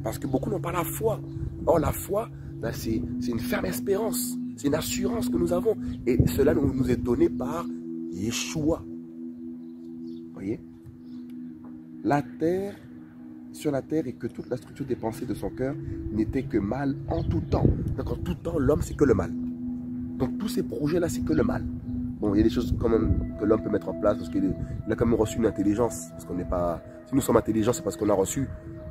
S1: Parce que beaucoup n'ont pas la foi. Or, la foi, ben, c'est une ferme espérance. C'est une assurance que nous avons. Et cela nous est donné par Yeshua. Vous voyez? Sur la terre, et que toute la structure des pensées de son cœur n'était que mal en tout temps. Donc, en tout temps, l'homme, c'est que le mal. Donc tous ces projets-là, c'est que le mal. Bon, il y a des choses quand même que l'homme peut mettre en place parce qu'il a quand même reçu une intelligence. Parce qu'on n'est pas... Si nous sommes intelligents, c'est parce qu'on a reçu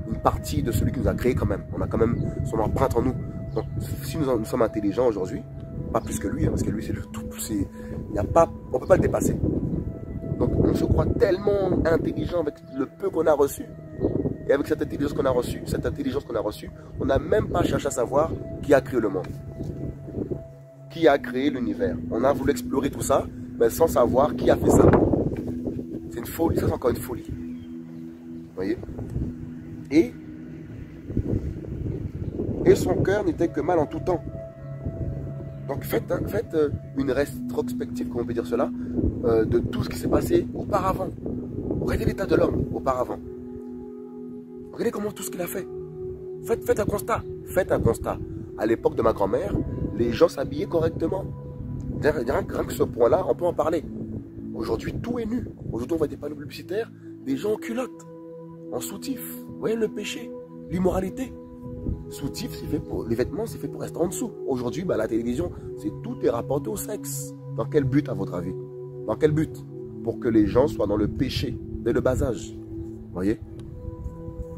S1: une partie de celui qui nous a créé quand même. On a quand même son empreinte en nous. Donc si nous sommes intelligents aujourd'hui, pas plus que lui, parce que lui c'est le tout. On ne peut pas le dépasser. Donc on se croit tellement intelligent avec le peu qu'on a reçu. Et avec cette intelligence qu'on a reçue, on n'a même pas cherché à savoir qui a créé le monde. Qui a créé l'univers. On a voulu explorer tout ça, mais sans savoir qui a fait ça. C'est une folie, ça c'est encore une folie. Vous voyez? Et son cœur n'était que mal en tout temps. Donc faites une rétrospective, comment on peut dire cela, de tout ce qui s'est passé auparavant. Regardez l'état de l'homme auparavant. Regardez comment tout ce qu'il a fait. Faites un constat. Faites un constat. À l'époque de ma grand-mère, les gens s'habillaient correctement. Rien que ce point-là, on peut en parler. Aujourd'hui, tout est nu. Aujourd'hui, on voit des panneaux publicitaires, des gens en culotte, en soutif. Vous voyez le péché, l'immoralité. Soutif, c'est fait pour les vêtements, c'est fait pour rester en dessous. Aujourd'hui, la télévision, tout est rapporté au sexe. Dans quel but, à votre avis? Dans quel but? Pour que les gens soient dans le péché dès le bas âge. Vous voyez?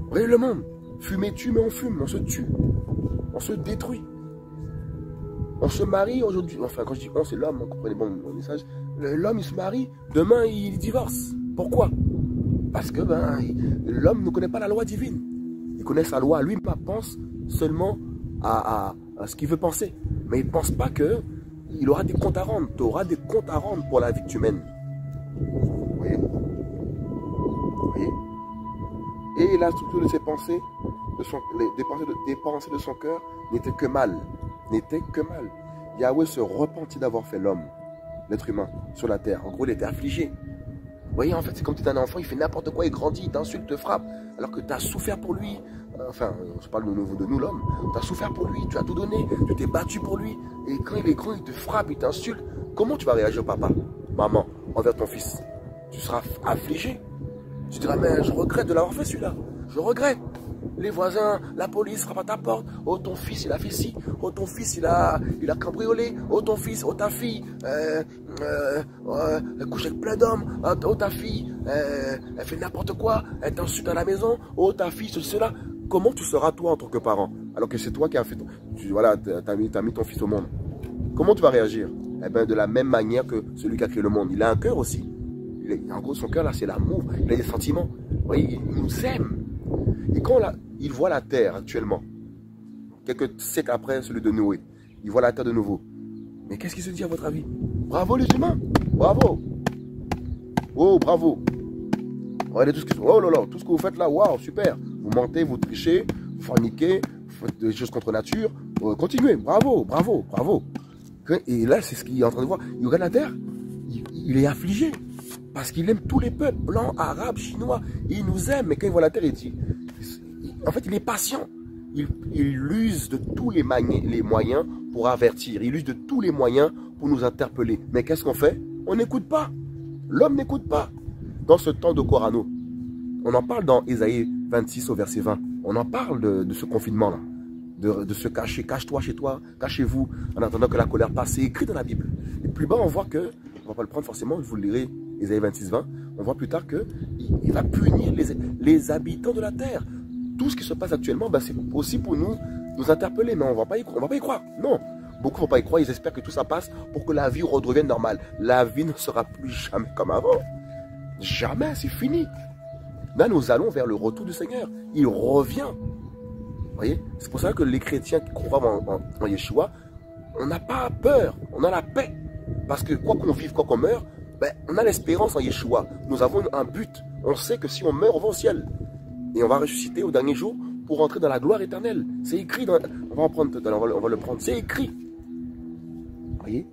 S1: Regardez le monde. Fumer tue, mais on fume, on se tue. On se détruit. On se marie aujourd'hui. Enfin, quand je dis on, c'est l'homme, vous comprenez bon mon message. L'homme, il se marie, demain, il divorce. Pourquoi? Parce que l'homme ne connaît pas la loi divine. Il connaît sa loi. Lui, il pense seulement à ce qu'il veut penser. Mais il ne pense pas qu'il aura des comptes à rendre. Tu auras des comptes à rendre pour la vie que tu mènes. Vous voyez? Vous voyez? Et la structure de ses pensées, des pensées de son cœur, n'était que mal. N'était que mal. Yahweh se repentit d'avoir fait l'homme, l'être humain, sur la terre. En gros, il était affligé. Vous voyez, en fait, c'est comme si tu es un enfant, il fait n'importe quoi, il grandit, il t'insulte, te frappe, alors que tu as souffert pour lui. Enfin, je parle de nous, l'homme. Tu as souffert pour lui, tu as tout donné, tu t'es battu pour lui. Et quand il est grand, il te frappe, il t'insulte. Comment tu vas réagir, papa, maman, envers ton fils? Tu seras affligé. Tu diras, mais je regrette de l'avoir fait celui-là. Je regrette. Les voisins, la police frappe à ta porte. Oh, ton fils, il a fait ci. Oh, ton fils, il a cambriolé. Oh, ton fils, oh, ta fille, elle couche avec plein d'hommes. Oh, ta fille, elle fait n'importe quoi. Elle t'insulte à la maison. Oh, ta fille, cela. Comment tu seras, toi, en tant que parent? Alors que c'est toi qui as fait... Voilà, t'as mis ton fils au monde. Comment tu vas réagir? Eh bien, de la même manière que celui qui a créé le monde. Il a un cœur aussi. En gros, son cœur, là, c'est l'amour. Il a des sentiments. Vous voyez, il nous aime. Et quand il voit la terre actuellement, quelques siècles après celui de Noé, il voit la terre de nouveau. Mais qu'est-ce qu'il se dit à votre avis? Bravo les humains! Bravo! Oh, bravo! Regardez tout ce tout ce que vous faites là, waouh, super! Vous mentez, vous trichez, vous forniquez, vous faites des choses contre nature. Continuez, bravo, bravo, bravo! Et là, c'est ce qu'il est en train de voir. Il regarde la terre, il est affligé. Parce qu'il aime tous les peuples, blancs, arabes, chinois. Il nous aime. Mais quand il voit la terre, il dit, En fait, il est patient. Il use de tous les moyens pour avertir. Il use de tous les moyens pour nous interpeller. Mais qu'est-ce qu'on fait? On n'écoute pas. L'homme n'écoute pas. Dans ce temps de Corano, on en parle dans Ésaïe 26 au verset 20. On en parle de ce confinement-là. De se cacher. Cache-toi chez toi, cachez-vous, en attendant que la colère passe. C'est écrit dans la Bible. Et plus bas, on voit que, on ne va pas le prendre forcément, je vous le lirai, Ésaïe 26, 20, on voit plus tard qu'il va punir les habitants de la terre. Tout ce qui se passe actuellement, ben, c'est aussi pour nous interpeller, mais on ne va pas y croire. Non, beaucoup ne vont pas y croire, ils espèrent que tout ça passe pour que la vie redevienne normale. La vie ne sera plus jamais comme avant. Jamais, c'est fini. Là, nous allons vers le retour du Seigneur. Il revient. Vous voyez, c'est pour ça que les chrétiens qui croient en Yeshua, on n'a pas peur, on a la paix. Parce que quoi qu'on vive, quoi qu'on meure, ben, on a l'espérance en Yeshua. Nous avons un but. On sait que si on meurt, on va au ciel. Et on va ressusciter au dernier jour pour entrer dans la gloire éternelle. C'est écrit, on va en prendre, on va le prendre, c'est écrit. Vous voyez?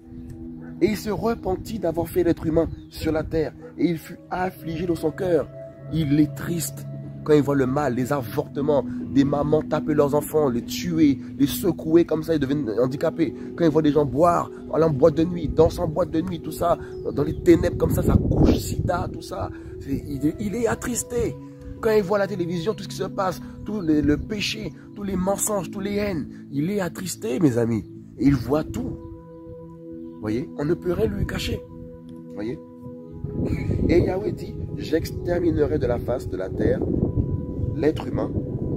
S1: Et il se repentit d'avoir fait l'être humain sur la terre. Et il fut affligé dans son cœur. Il est triste quand il voit le mal, les avortements, des mamans taper leurs enfants, les tuer, les secouer comme ça, ils deviennent handicapés. Quand il voit des gens boire, aller en boîte de nuit, danser en boîte de nuit, tout ça, dans les ténèbres comme ça couche, sida, tout ça. Il est attristé. Quand il voit la télévision, tout ce qui se passe, tout le péché, tous les mensonges, tous les haines, il est attristé, mes amis. Et il voit tout. Vous voyez, on ne peut rien lui cacher. Vous voyez. Et Yahweh dit, j'exterminerai de la face de la terre l'être humain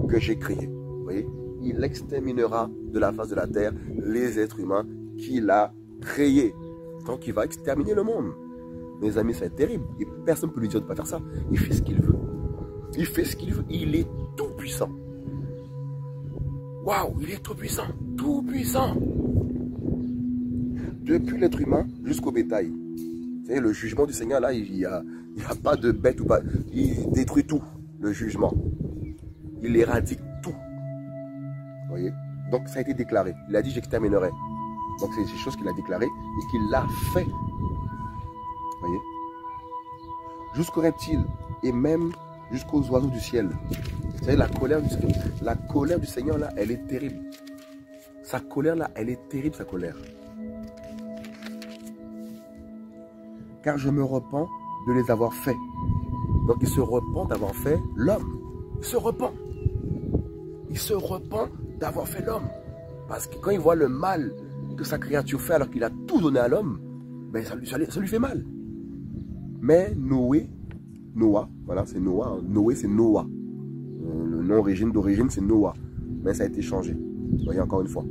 S1: que j'ai créé. Vous voyez, il exterminera de la face de la terre les êtres humains qu'il a créés. Donc il va exterminer le monde. Mes amis, c'est terrible. Et personne ne peut lui dire de ne pas faire ça. Il fait ce qu'il veut. Il fait ce qu'il veut. Il est tout puissant. Waouh, il est tout puissant. Tout puissant. Depuis l'être humain jusqu'au bétail. Vous savez, le jugement du Seigneur, là, il n'y a pas de bête ou pas. Il détruit tout, le jugement. Il éradique tout. Vous voyez? Donc, ça a été déclaré. Il a dit, j'exterminerai. Donc, c'est des choses qu'il a déclarées et qu'il l'a fait. Vous voyez? Jusqu'aux reptiles et même jusqu'aux oiseaux du ciel. Vous savez, la colère du Seigneur, là, elle est terrible. Sa colère, là, elle est terrible, sa colère. Car je me repens de les avoir faits. Donc il se repent d'avoir fait l'homme. Il se repent. Il se repent d'avoir fait l'homme. Parce que quand il voit le mal que sa créature fait alors qu'il a tout donné à l'homme, ben ça lui fait mal. Mais Noah, voilà, c'est Noah. Noé, c'est Noah. Le nom d'origine, c'est Noah. Mais ça a été changé. Vous voyez, encore une fois.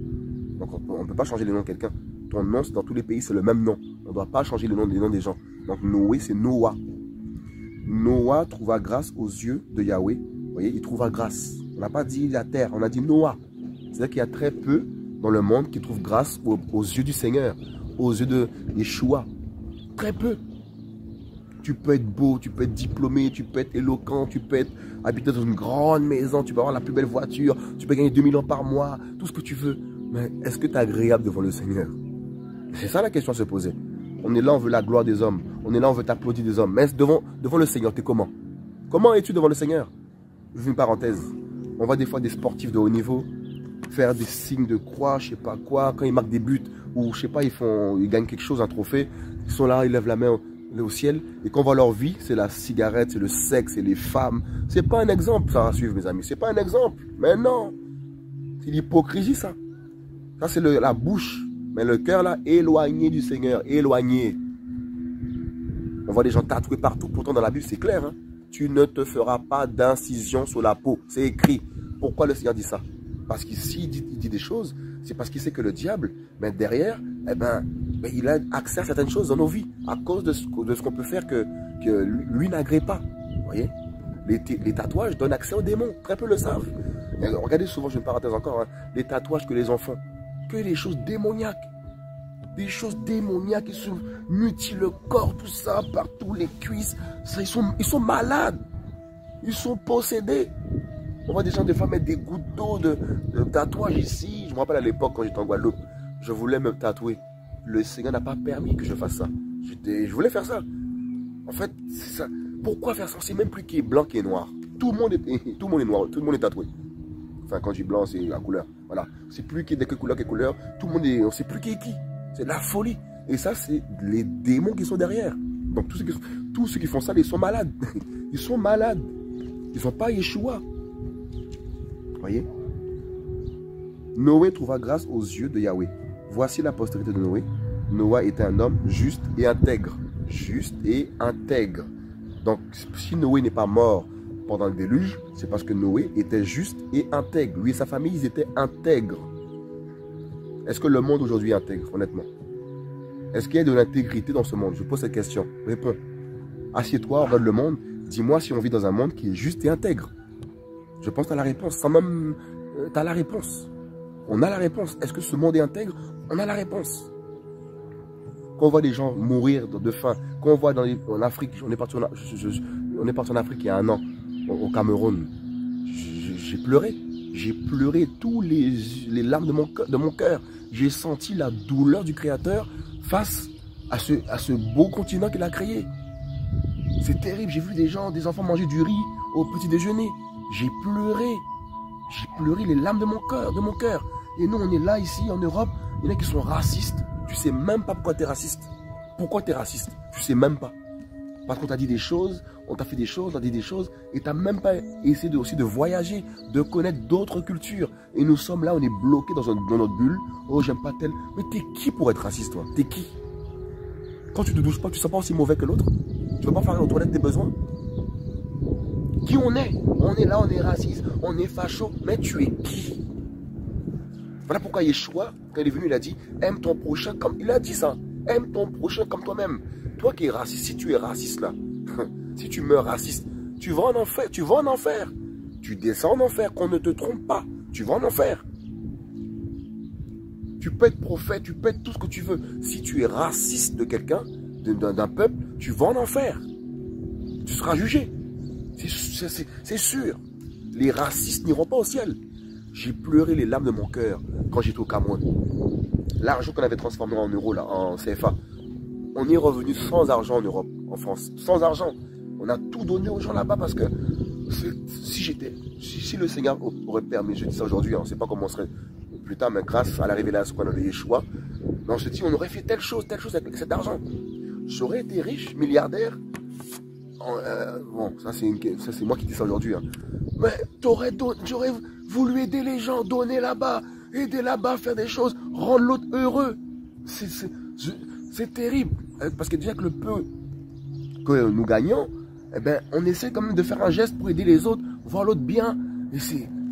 S1: Donc on ne peut pas changer le nom de quelqu'un. Ton nom, dans tous les pays, c'est le même nom. On ne doit pas changer les noms des gens. Donc Noé, c'est Noah. Noah trouva grâce aux yeux de Yahweh. Vous voyez, il trouva grâce. On n'a pas dit la terre, on a dit Noah. C'est-à-dire qu'il y a très peu dans le monde qui trouvent grâce aux yeux du Seigneur, aux yeux de Yeshua. Très peu. Tu peux être beau, tu peux être diplômé, tu peux être éloquent, tu peux habiter dans une grande maison, tu peux avoir la plus belle voiture, tu peux gagner 2 000 ans par mois, tout ce que tu veux. Mais est-ce que tu es agréable devant le Seigneur? C'est ça la question à se poser. On est là, on veut la gloire des hommes. On est là, on veut t'applaudir des hommes. Mais devant le Seigneur, tu es comment? Comment es-tu devant le Seigneur? Je fais une parenthèse. On voit des fois des sportifs de haut niveau faire des signes de croix, je sais pas quoi, quand ils marquent des buts, ou je sais pas, ils gagnent quelque chose, un trophée. Ils sont là, ils lèvent la main au ciel. Et quand on voit leur vie, c'est la cigarette, c'est le sexe, c'est les femmes. C'est pas un exemple, ça à suivre, mes amis. C'est pas un exemple. Mais non. C'est l'hypocrisie, ça. Ça, c'est la bouche. Mais le cœur, là, éloigné du Seigneur, éloigné. On voit des gens tatoués partout. Pourtant, dans la Bible, c'est clair. Hein? Tu ne te feras pas d'incision sur la peau. C'est écrit. Pourquoi le Seigneur dit ça? Parce qu'il dit des choses, c'est parce qu'il sait que le diable, mais derrière, eh ben, il a accès à certaines choses dans nos vies. À cause de ce qu'on peut faire que lui n'agrée pas. Vous voyez? Les tatouages donnent accès aux démons. Très peu le savent. Et regardez souvent, j'ai une parenthèse encore, hein, les tatouages que les gens font. Que des choses démoniaques. Des choses démoniaques, ils se mutilent le corps, tout ça, partout, les cuisses. Ça, ils sont malades. Ils sont possédés. On voit des gens, des fois, mettre des gouttes d'eau de tatouage ici. Je me rappelle à l'époque, quand j'étais en Guadeloupe, je voulais me tatouer. Le Seigneur n'a pas permis que je fasse ça. Je voulais faire ça. En fait, c'est ça. Pourquoi faire ça? C'est même plus qui est blanc qui est noir. Tout le monde est noir, tout le monde est tatoué. Enfin, quand je dis blanc, c'est la couleur. Voilà. On ne sait plus qui est de quelle couleur. Tout le monde est... On ne sait plus qui est qui. C'est de la folie. Et ça, c'est les démons qui sont derrière. Donc, tous ceux qui font ça, ils sont malades. Ils sont malades. Ils n'ont pas Yeshua. Vous voyez? Noé trouva grâce aux yeux de Yahweh. Voici la postérité de Noé. Noé était un homme juste et intègre. Juste et intègre. Donc, si Noé n'est pas mort pendant le déluge, c'est parce que Noé était juste et intègre. Lui et sa famille, ils étaient intègres. Est-ce que le monde aujourd'hui est intègre, honnêtement? Est-ce qu'il y a de l'intégrité dans ce monde? Je pose cette question. Réponds. Assieds-toi, regarde le monde. Dis-moi si on vit dans un monde qui est juste et intègre. Je pense que tu as la réponse. Sans même... tu as la réponse. On a la réponse. Est-ce que ce monde est intègre? On a la réponse. Quand on voit des gens mourir de faim, quand on voit en Afrique, on est parti en Afrique il y a un an, au Cameroun, j'ai pleuré. J'ai pleuré tous les larmes de mon cœur. J'ai senti la douleur du Créateur face à ce beau continent qu'il a créé. C'est terrible. J'ai vu des enfants manger du riz au petit déjeuner. J'ai pleuré. J'ai pleuré les larmes de mon cœur. Et nous, on est là, ici, en Europe. Il y en a qui sont racistes. Tu sais même pas pourquoi tu es raciste. Pourquoi tu es raciste? Tu sais même pas. Parce qu'on t'a dit des choses, on t'a fait des choses, on t'a dit des choses, et tu n'as même pas essayé aussi de voyager, de connaître d'autres cultures. Et nous sommes là, on est bloqués dans notre bulle. Oh, j'aime pas tel. Mais t'es qui pour être raciste, toi? T'es qui? Quand tu te douches pas, tu ne sens pas aussi mauvais que l'autre? Tu ne veux pas faire aux toilettes tes besoins? Qui on est? On est là, on est raciste, on est facho, mais tu es qui? Voilà pourquoi Yeshua, quand il est venu, il a dit, aime ton prochain comme... Il a dit ça, aime ton prochain comme toi-même. Toi qui es raciste, si tu es raciste là, si tu meurs raciste, tu vas en enfer, tu vas en enfer. Tu descends en enfer, qu'on ne te trompe pas, tu vas en enfer. Tu peux être prophète, tu peux être tout ce que tu veux. Si tu es raciste de quelqu'un, d'un peuple, tu vas en enfer. Tu seras jugé. C'est sûr. Les racistes n'iront pas au ciel. J'ai pleuré les larmes de mon cœur quand j'étais au Cameroun. L'argent qu'on avait transformé en euros, là, en CFA, on est revenu sans argent en Europe, en France. Sans argent. On a tout donné aux gens là-bas parce que si le Seigneur aurait permis, je dis ça aujourd'hui, on ne sait pas comment on serait plus tard, mais grâce à la révélation qu'on a de Yeshua, on se dit on aurait fait telle chose avec cet argent. J'aurais été riche, milliardaire. Bon, ça c'est moi qui dis ça aujourd'hui. Hein. Mais j'aurais voulu aider les gens, donner là-bas, aider là-bas, faire des choses, rendre l'autre heureux. C'est terrible. Parce que déjà que le peu que nous gagnons, eh ben, on essaie quand même de faire un geste pour aider les autres, voir l'autre bien. Et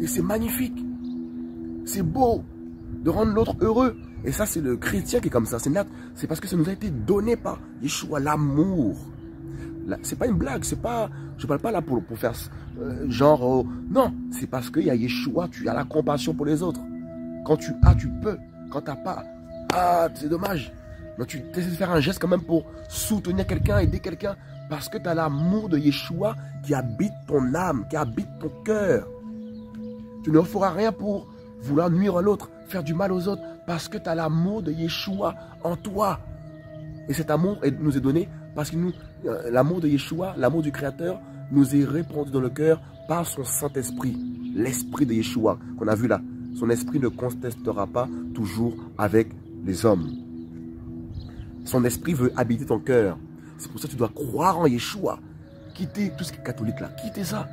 S1: c'est magnifique. C'est beau de rendre l'autre heureux. Et ça, c'est le chrétien qui est comme ça. C'est parce que ça nous a été donné par Yeshua, l'amour. C'est pas une blague, c'est pas, je parle pas là pour faire genre, non, c'est parce qu'il y a Yeshua, tu as la compassion pour les autres. Quand tu as, tu peux. Quand tu n'as pas, c'est dommage. Mais tu essaies de faire un geste quand même pour soutenir quelqu'un, aider quelqu'un, parce que tu as l'amour de Yeshua qui habite ton âme, qui habite ton cœur. Tu ne feras rien pour vouloir nuire à l'autre, faire du mal aux autres, parce que tu as l'amour de Yeshua en toi. Et cet amour nous est donné parce que l'amour de Yeshua, l'amour du Créateur, nous est répandu dans le cœur par son Saint-Esprit. L'Esprit de Yeshua, qu'on a vu là. Son esprit ne contestera pas toujours avec les hommes. Son esprit veut habiter ton cœur. C'est pour ça que tu dois croire en Yeshua. Quitter tout ce qui est catholique là. Quitter ça.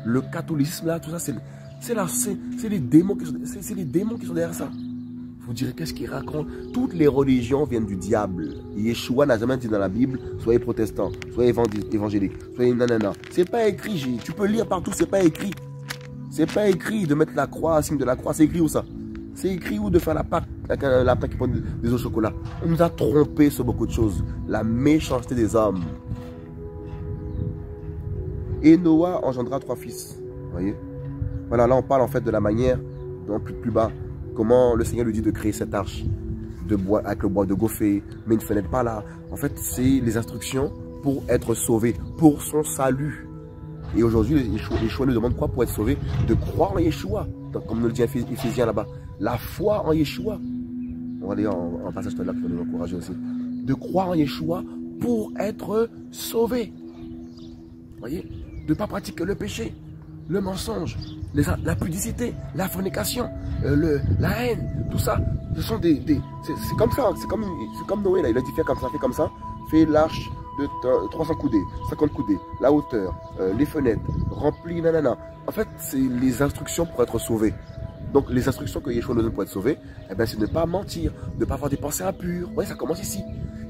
S1: Le catholicisme là, tout ça, c'est les démons qui sont derrière ça. Vous direz, qu'est-ce qu'il raconte? Toutes les religions viennent du diable. Yeshua n'a jamais dit dans la Bible, soyez protestants, soyez évangéliques, soyez nanana. C'est pas écrit, tu peux lire partout, c'est pas écrit. C'est pas écrit de mettre la croix, signe de la croix, c'est écrit où ça? C'est écrit où de faire la Pâque, avec un lapin qui prend des œufs au chocolat. On nous a trompés sur beaucoup de choses. La méchanceté des hommes. Et Noah engendra 3 fils. Vous voyez? Voilà, là on parle en fait de la manière, plus bas, comment le Seigneur lui dit de créer cette arche de bois, avec le bois de Gophée, mais une fenêtre pas là. En fait, c'est les instructions pour être sauvé, pour son salut. Et aujourd'hui, Yeshua nous demande quoi pour être sauvé? De croire en Yeshua, comme nous le dit Éphésiens là-bas. La foi en Yeshua. On va aller en passage tout à l'heure qui va nous encourager aussi. De croire en Yeshua pour être sauvé. Vous voyez? De ne pas pratiquer le péché. le mensonge, la pudicité, la fornication, la haine, tout ça. Ce sont c'est comme ça, c'est comme Noé, là, il a dit fais comme ça, fais l'arche de 300 coudées, 50 coudées, la hauteur, les fenêtres, remplis, nanana. En fait, c'est les instructions pour être sauvé. Donc, les instructions que Yeshua nous donne pour être sauvé, eh ben, c'est de ne pas mentir, de ne pas avoir des pensées impures. Oui, ça commence ici.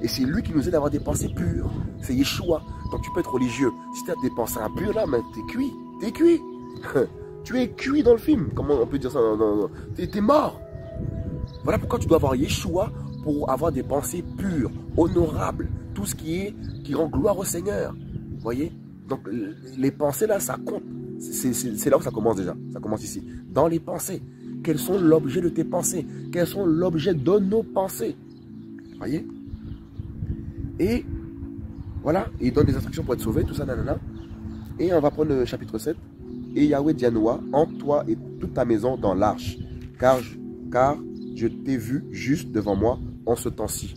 S1: Et c'est lui qui nous aide à avoir des pensées pures. C'est Yeshua. Donc, tu peux être religieux. Si tu as des pensées impures, là, t'es cuit. T'es cuit. Tu es cuit dans le film. Comment on peut dire ça? T'es mort. Voilà pourquoi tu dois avoir Yeshua pour avoir des pensées pures, honorables. Tout ce qui rend gloire au Seigneur. Vous voyez? Donc, les pensées, là, ça compte. C'est là où ça commence déjà. Ça commence ici. Dans les pensées. Quels sont l'objet de tes pensées? Quels sont l'objet de nos pensées? Vous voyez? Et voilà. Il donne des instructions pour être sauvé. Tout ça, nanana. Et on va prendre le chapitre 7. Et Yahweh dit à Noah, entre toi et toute ta maison dans l'arche. Car je t'ai vu juste devant moi en ce temps-ci.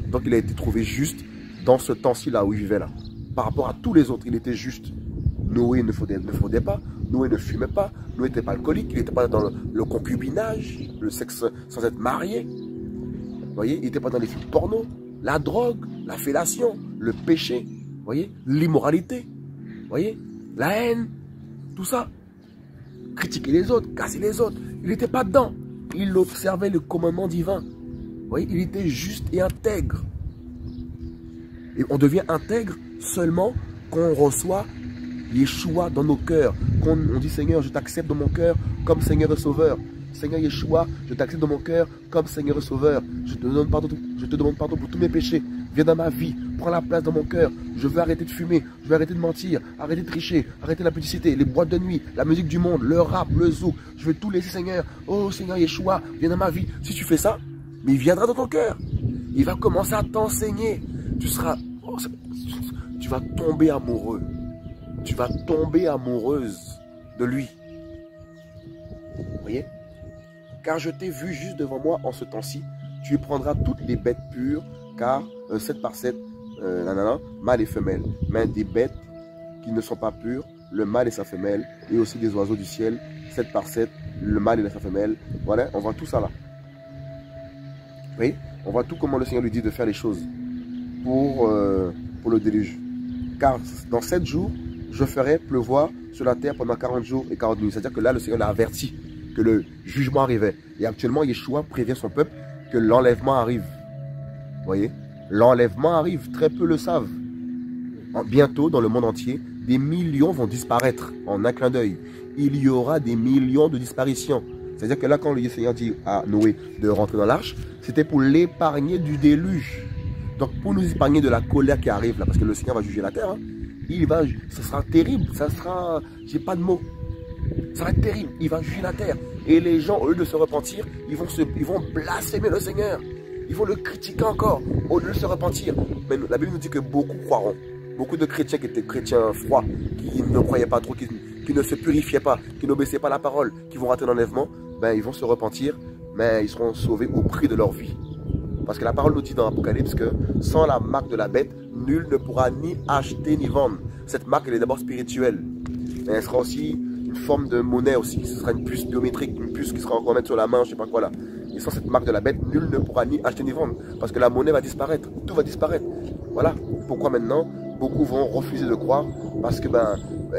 S1: Donc il a été trouvé juste dans ce temps-ci là où il vivait là. Par rapport à tous les autres, il était juste. Noé ne fraudait pas, Noé ne fumait pas, Noé n'était pas alcoolique, il n'était pas dans le concubinage, le sexe sans être marié. Vous voyez, il n'était pas dans les films porno, la drogue, la fellation, le péché, vous voyez, l'immoralité, vous voyez, la haine, tout ça. Critiquer les autres, casser les autres, il n'était pas dedans. Il observait le commandement divin. Vous voyez, il était juste et intègre. Et on devient intègre seulement quand on reçoit Yeshua dans nos cœurs. Quand on dit Seigneur, je t'accepte dans mon cœur comme Seigneur et Sauveur. Seigneur Yeshua, je t'accepte dans mon cœur comme Seigneur et Sauveur. Je te demande pardon pour tous mes péchés. Viens dans ma vie, prends la place dans mon cœur. Je veux arrêter de fumer, je veux arrêter de mentir, arrêter de tricher, arrêter la publicité, les boîtes de nuit, la musique du monde, le rap, le zouk. Je veux tout laisser Seigneur. Oh Seigneur Yeshua, viens dans ma vie. Si tu fais ça, mais il viendra dans ton cœur. Il va commencer à t'enseigner. Tu vas tomber amoureux. Tu vas tomber amoureuse de lui. Vous voyez? Car je t'ai vu juste devant moi en ce temps-ci. Tu prendras toutes les bêtes pures, car 7 par 7, mâle et femelle. Mais des bêtes qui ne sont pas pures, le mâle et sa femelle, et aussi des oiseaux du ciel, 7 par 7, le mâle et sa femelle. Voilà, on voit tout ça là. Vous voyez? On voit tout comment le Seigneur lui dit de faire les choses pour le déluge. Car dans 7 jours, je ferai pleuvoir sur la terre pendant 40 jours et 40 nuits. C'est-à-dire que là, le Seigneur l'a averti que le jugement arrivait. Et actuellement, Yeshua prévient son peuple que l'enlèvement arrive. Vous voyez? L'enlèvement arrive. Très peu le savent. Bientôt, dans le monde entier, des millions vont disparaître en un clin d'œil. Il y aura des millions de disparitions. C'est-à-dire que là, quand le Seigneur dit à Noé de rentrer dans l'arche, c'était pour l'épargner du déluge. Donc, pour nous épargner de la colère qui arrive là, parce que le Seigneur va juger la terre, hein, ce sera terrible, ça sera, j'ai pas de mots, ça va être terrible, il va juger la terre. Et les gens, au lieu de se repentir, ils vont blasphémer le Seigneur. Ils vont le critiquer encore, au lieu de se repentir. Mais la Bible nous dit que beaucoup croiront. Beaucoup de chrétiens qui étaient chrétiens froids, qui ne croyaient pas trop, qui ne se purifiaient pas, qui n'obéissaient pas à la parole, qui vont rater l'enlèvement, ben ils vont se repentir, mais ils seront sauvés au prix de leur vie. Parce que la parole nous dit dans l'Apocalypse que sans la marque de la bête, nul ne pourra ni acheter ni vendre. Cette marque, elle est d'abord spirituelle. Mais elle sera aussi une forme de monnaie aussi. Ce sera une puce biométrique, une puce qui sera encore mettre sur la main, je ne sais pas quoi là. Et sans cette marque de la bête, nul ne pourra ni acheter ni vendre. Parce que la monnaie va disparaître. Tout va disparaître. Voilà. Pourquoi maintenant, beaucoup vont refuser de croire. Parce que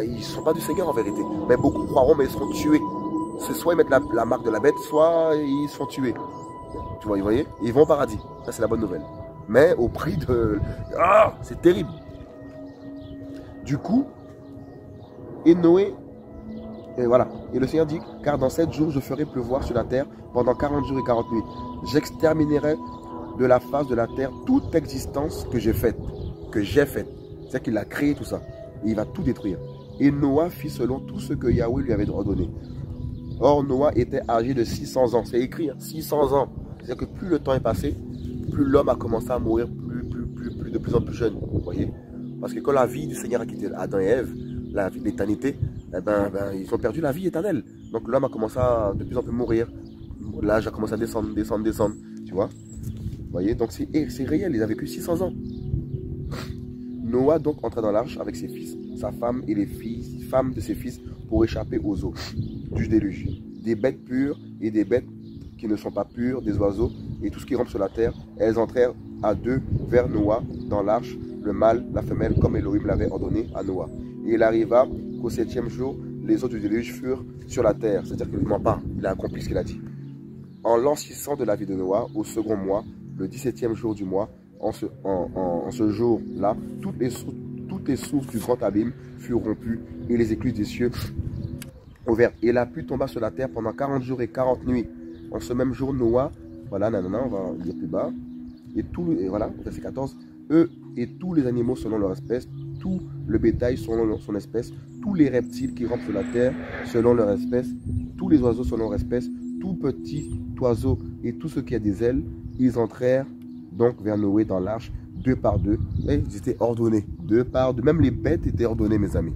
S1: ils ne sont pas du Seigneur en vérité. Mais beaucoup croiront, mais ils seront tués. C'est soit ils mettent la marque de la bête, soit ils sont tués. Tu vois, vous voyez? Ils vont au paradis. Ça, c'est la bonne nouvelle. Mais au prix de... Ah, c'est terrible. Du coup, et Noé... Et voilà. Et le Seigneur dit, car dans 7 jours, je ferai pleuvoir sur la terre pendant 40 jours et 40 nuits. J'exterminerai de la face de la terre toute existence que j'ai faite. C'est-à-dire qu'il a créé tout ça. Et il va tout détruire. Et Noah fit selon tout ce que Yahweh lui avait ordonné. Or, Noah était âgé de 600 ans. C'est écrit, hein, 600 ans. C'est-à-dire que plus le temps est passé, plus l'homme a commencé à mourir de plus en plus jeune. Vous voyez? Parce que quand la vie du Seigneur a quitté Adam et Ève, la vie de l'éternité, ils ont perdu la vie éternelle. Donc l'homme a commencé à de plus en plus mourir. L'âge a commencé à descendre. Tu vois? Vous voyez? Donc c'est réel, il a vécu 600 ans. Noah donc entra dans l'arche avec ses fils, sa femme et les filles femmes de ses fils pour échapper aux eaux du déluge. Des bêtes pures et des bêtes qui ne sont pas pures, des oiseaux et tout ce qui rampe sur la terre. Elles entrèrent à deux vers Noah dans l'arche, le mâle, la femelle, comme Elohim l'avait ordonné à Noah. Et il arriva qu'au 7e jour, les eaux du déluge furent sur la terre. C'est-à-dire qu'il ne ment pas, il a accompli ce qu'il a dit. En l'enchissant de la vie de Noah, au second mois, le 17e jour du mois, en ce jour-là, toutes les sources du grand abîme furent rompues et les écluses des cieux ouvertes. Et la pluie tomba sur la terre pendant 40 jours et 40 nuits. En ce même jour, Noah, voilà, nanana, on va lire plus bas, et voilà, verset 14, eux et tous les animaux selon leur espèce, tout le bétail selon son espèce, tous les reptiles qui rampent sur la terre selon leur espèce, tous les oiseaux selon leur espèce, tout petit oiseau et tout ce qui a des ailes, ils entrèrent donc vers Noé dans l'arche, deux par deux, et ils étaient ordonnés, deux par deux, même les bêtes étaient ordonnées, mes amis.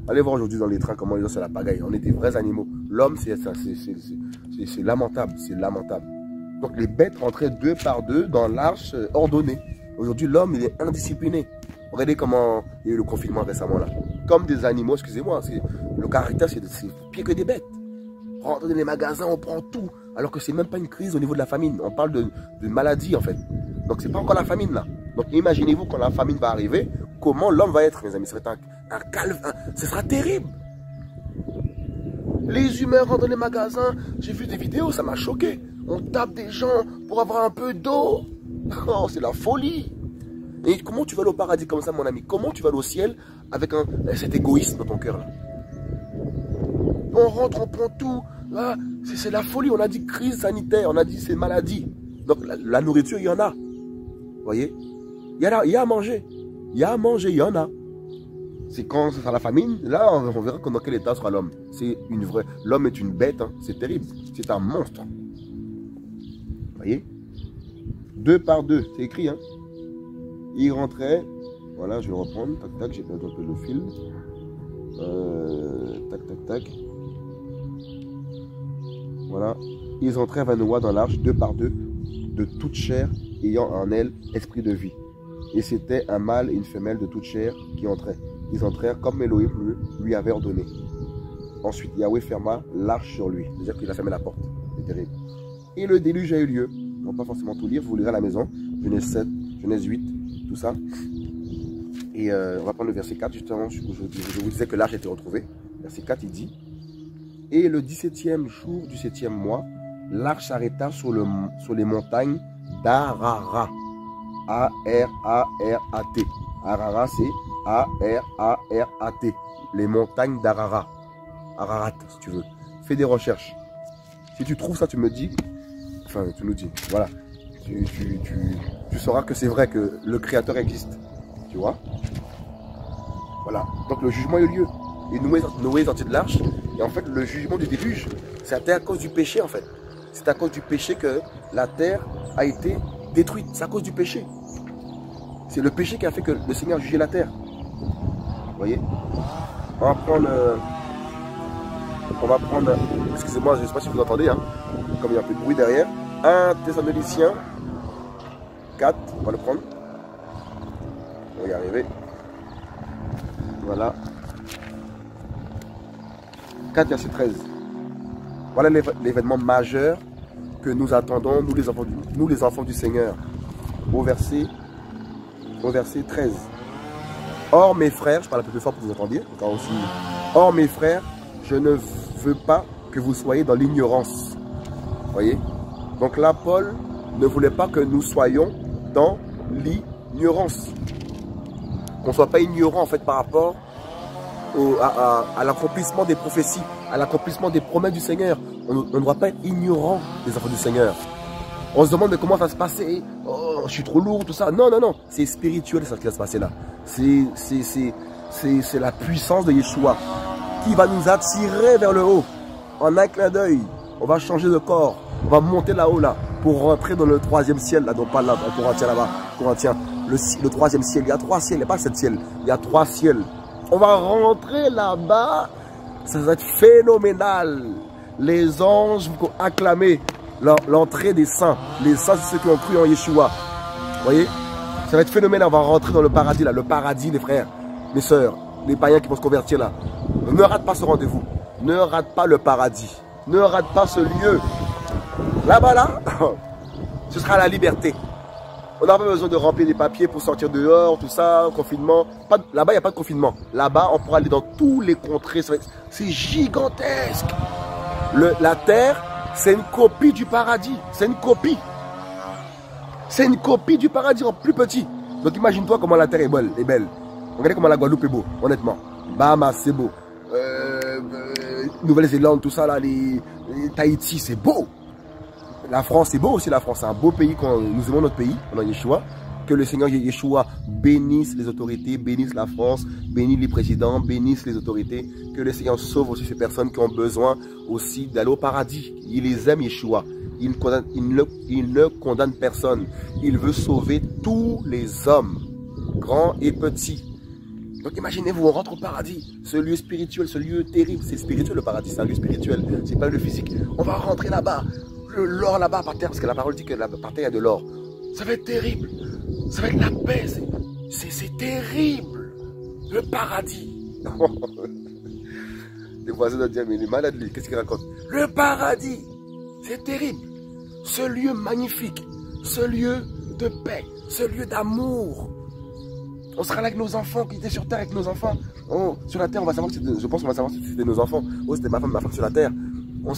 S1: Allez voir aujourd'hui dans les trains comment les gens c'est la pagaille, on est des vrais animaux. L'homme c'est lamentable, c'est lamentable. Donc les bêtes rentraient deux par deux dans l'arche ordonnée. Aujourd'hui l'homme il est indiscipliné. Regardez comment il y a eu le confinement récemment là. Comme des animaux, excusez-moi, le caractère c'est pire que des bêtes. On rentre dans les magasins, on prend tout, alors que c'est même pas une crise au niveau de la famine. On parle de maladie en fait. Donc c'est pas encore la famine là. Donc imaginez-vous quand la famine va arriver, comment l'homme va être, mes amis. Ce serait un calme, ce sera terrible. Les humains rentrent dans les magasins, j'ai vu des vidéos, ça m'a choqué. On tape des gens pour avoir un peu d'eau. Oh, c'est la folie. Et comment tu vas aller au paradis comme ça, mon ami? Comment tu vas aller au ciel avec cet égoïsme dans ton cœur là? On rentre, on prend tout. Ah, c'est la folie. On a dit crise sanitaire, on a dit c'est maladie. Donc la nourriture, il y en a. Vous voyez? Il y a à manger. Il y a à manger, il y en a. C'est quand ça sera la famine, là on verra dans quel état sera l'homme. C'est une vraie. L'homme est une bête, hein. C'est terrible. C'est un monstre. Vous voyez? Deux par deux, c'est écrit, hein. Il rentrait, voilà, je vais le reprendre, tac tac, j'ai perdu un peu le fil. Tac tac tac. Voilà. Ils entraient vers Noah dans l'arche, deux par deux, de toute chair, ayant en elle esprit de vie. Et c'était un mâle et une femelle de toute chair qui entraient. Ils entrèrent comme Elohim lui avait ordonné. Ensuite, Yahweh ferma l'arche sur lui. C'est-à-dire qu'il a fermé la porte. C'est terrible. Et le déluge a eu lieu. On ne va pas forcément tout lire, vous lirez à la maison. Genèse 7, Genèse 8, tout ça. Et on va prendre le verset 4, justement. Je vous disais que l'arche était retrouvée. Verset 4, il dit: et le 17e jour du 7e mois, l'arche s'arrêta sur les montagnes d'Arara. A-R-A-R-A-T. Arara, c'est A-R-A-R-A-T. Les montagnes d'Arara. Ararat, si tu veux. Fais des recherches. Si tu trouves ça, tu me dis. Enfin, tu nous dis. Voilà. Tu sauras que c'est vrai que le Créateur existe. Tu vois? Voilà. Donc le jugement a eu lieu. Et Noé est sorti de l'arche. Et en fait, le jugement du déluge, c'était à cause du péché, en fait. C'est à cause du péché que la terre a été détruite. C'est à cause du péché. C'est le péché qui a fait que le Seigneur a jugé la terre. Vous voyez? On va prendre, excusez-moi, je ne sais pas si vous entendez, hein, comme il y a un peu de bruit derrière. 1 Thessaloniciens 4, on va le prendre. On va y arriver. Voilà. 4 verset 13. Voilà l'événement majeur que nous attendons, nous les enfants du Seigneur. Au verset 13. Or mes frères, je parle un peu plus fort pour que vous entendiez, encore aussi. Or mes frères, je ne veux pas que vous soyez dans l'ignorance. Vous voyez? Donc là, Paul ne voulait pas que nous soyons dans l'ignorance. Qu'on ne soit pas ignorant en fait par rapport à l'accomplissement des prophéties, à l'accomplissement des promesses du Seigneur. On ne doit pas être ignorant des enfants du Seigneur. On se demande comment ça va se passer. Oh, je suis trop lourd, tout ça. Non, non, non. C'est spirituel ça qui va se passer là. C'est la puissance de Yeshua qui va nous attirer vers le haut. En un clin d'œil, on va changer de corps. On va monter là-haut là pour rentrer dans le 3e ciel. Là, non pas là, dans Corinthiens là-bas. Corinthiens, le 3e ciel. Il y a 3 ciels, il n'y a pas 7 ciels. Il y a 3 ciels. On va rentrer là-bas. Ça va être phénoménal. Les anges vont acclamer l'entrée des saints. Les saints, c'est ceux qui ont cru en Yeshua. Vous voyez? Ça va être phénoménal. On va rentrer dans le paradis là. Le paradis, les frères, mes sœurs, les païens qui vont se convertir là. Ne rate pas ce rendez-vous. Ne rate pas le paradis. Ne rate pas ce lieu. Là-bas, là, ce sera la liberté. On n'a pas besoin de remplir des papiers pour sortir dehors, tout ça, confinement. Là-bas, il n'y a pas de confinement. Là-bas, on pourra aller dans tous les contrées. C'est gigantesque. La terre, c'est une copie du paradis. C'est une copie. C'est une copie du paradis en plus petit. Donc imagine-toi comment la terre est belle. Regardez comment la Guadeloupe est beau, honnêtement. Bahamas, c'est beau. Nouvelle-Zélande, tout ça, là, les Tahiti, c'est beau. La France, c'est beau aussi, la France. C'est un beau pays. Nous aimons notre pays, on a Yeshua. Que le Seigneur Yeshua bénisse les autorités, bénisse la France, bénisse les présidents, bénisse les autorités. Que le Seigneur sauve aussi ces personnes qui ont besoin aussi d'aller au paradis. Il les aime, Yeshua. Il ne condamne personne. Il veut sauver tous les hommes, grands et petits. Donc imaginez-vous, on rentre au paradis, ce lieu spirituel, ce lieu terrible. C'est spirituel le paradis, c'est un lieu spirituel, c'est pas le physique. On va rentrer là-bas, l'or là-bas par terre, parce que la parole dit que par terre il y a de l'or. Ça va être terrible, ça va être la paix, c'est terrible. Le paradis. Les voisins doivent dire, mais il est malade lui, qu'est-ce qu'il raconte? Le paradis, c'est terrible. Ce lieu magnifique, ce lieu de paix, ce lieu d'amour. On sera là avec nos enfants, qui étaient sur terre avec nos enfants. Oh, sur la terre, on va savoir que je pense qu'on va savoir si c'était nos enfants. Oh, c'était ma femme sur la terre. On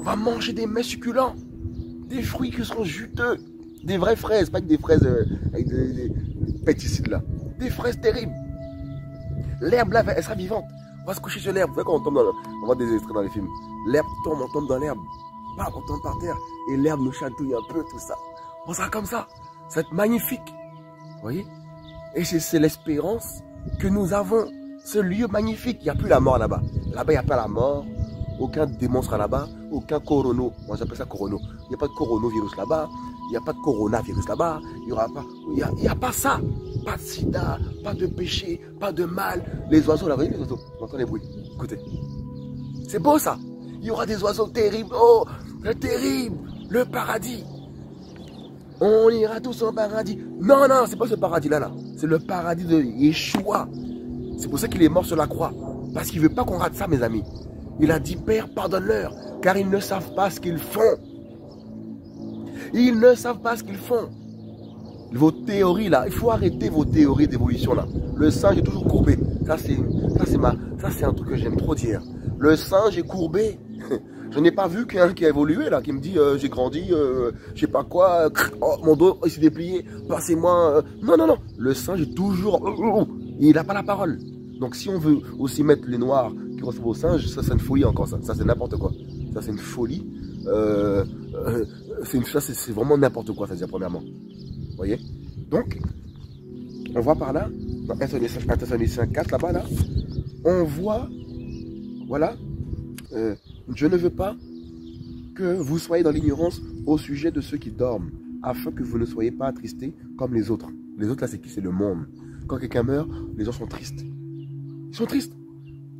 S1: va manger des mets succulents, des fruits qui seront juteux, des vraies fraises, pas que des fraises avec des pesticides là. Des fraises terribles. L'herbe là, elle sera vivante. On va se coucher sur l'herbe. Vous voyez quand on tombe on voit des extraits dans les films. L'herbe tombe, on tombe dans l'herbe. On tombe par terre et l'herbe nous chatouille un peu, tout ça. On sera comme ça. Ça va être magnifique. Vous voyez? Et c'est l'espérance que nous avons. Ce lieu magnifique. Il n'y a plus la mort là-bas. Là-bas, il n'y a pas la mort. Aucun démon sera là-bas. Aucun corono. Moi, j'appelle ça corono. Il n'y a pas de coronavirus là-bas. Il n'y a pas de coronavirus là-bas. Il n'y aura pas. Il n'y a pas ça. Pas de sida. Pas de péché. Pas de mal. Les oiseaux, là, vous voyez les oiseaux? On entend les bruits. Écoutez. C'est beau ça. Il y aura des oiseaux terribles. Oh, le terrible. Le paradis. On ira tous au paradis. Non, non, c'est pas ce paradis-là. Là. C'est le paradis de Yeshua. C'est pour ça qu'il est mort sur la croix. Parce qu'il ne veut pas qu'on rate ça, mes amis. Il a dit, Père, pardonne-leur, car ils ne savent pas ce qu'ils font. Ils ne savent pas ce qu'ils font. Vos théories, là, il faut arrêter vos théories d'évolution, là. Le singe est toujours courbé. Ça, c'est un truc que j'aime trop dire. Le singe est courbé. Je n'ai pas vu quelqu'un qui a évolué là, qui me dit j'ai grandi, je sais pas quoi, oh, mon dos il s'est déplié, passez-moi. Non, non, non, le singe est toujours... il n'a pas la parole. Donc si on veut aussi mettre les noirs qui ressemblent au singe, ça c'est une folie encore ça. Ça c'est n'importe quoi. Ça c'est une folie. C'est vraiment n'importe quoi, ça veut dire premièrement. Vous voyez? Donc, on voit par là, dans 1 Thessaloniciens 4 là-bas, là, on voit, voilà, je ne veux pas que vous soyez dans l'ignorance au sujet de ceux qui dorment, afin que vous ne soyez pas attristés comme les autres. Les autres, là, c'est qui? C'est le monde. Quand quelqu'un meurt, les gens sont tristes. Ils sont tristes.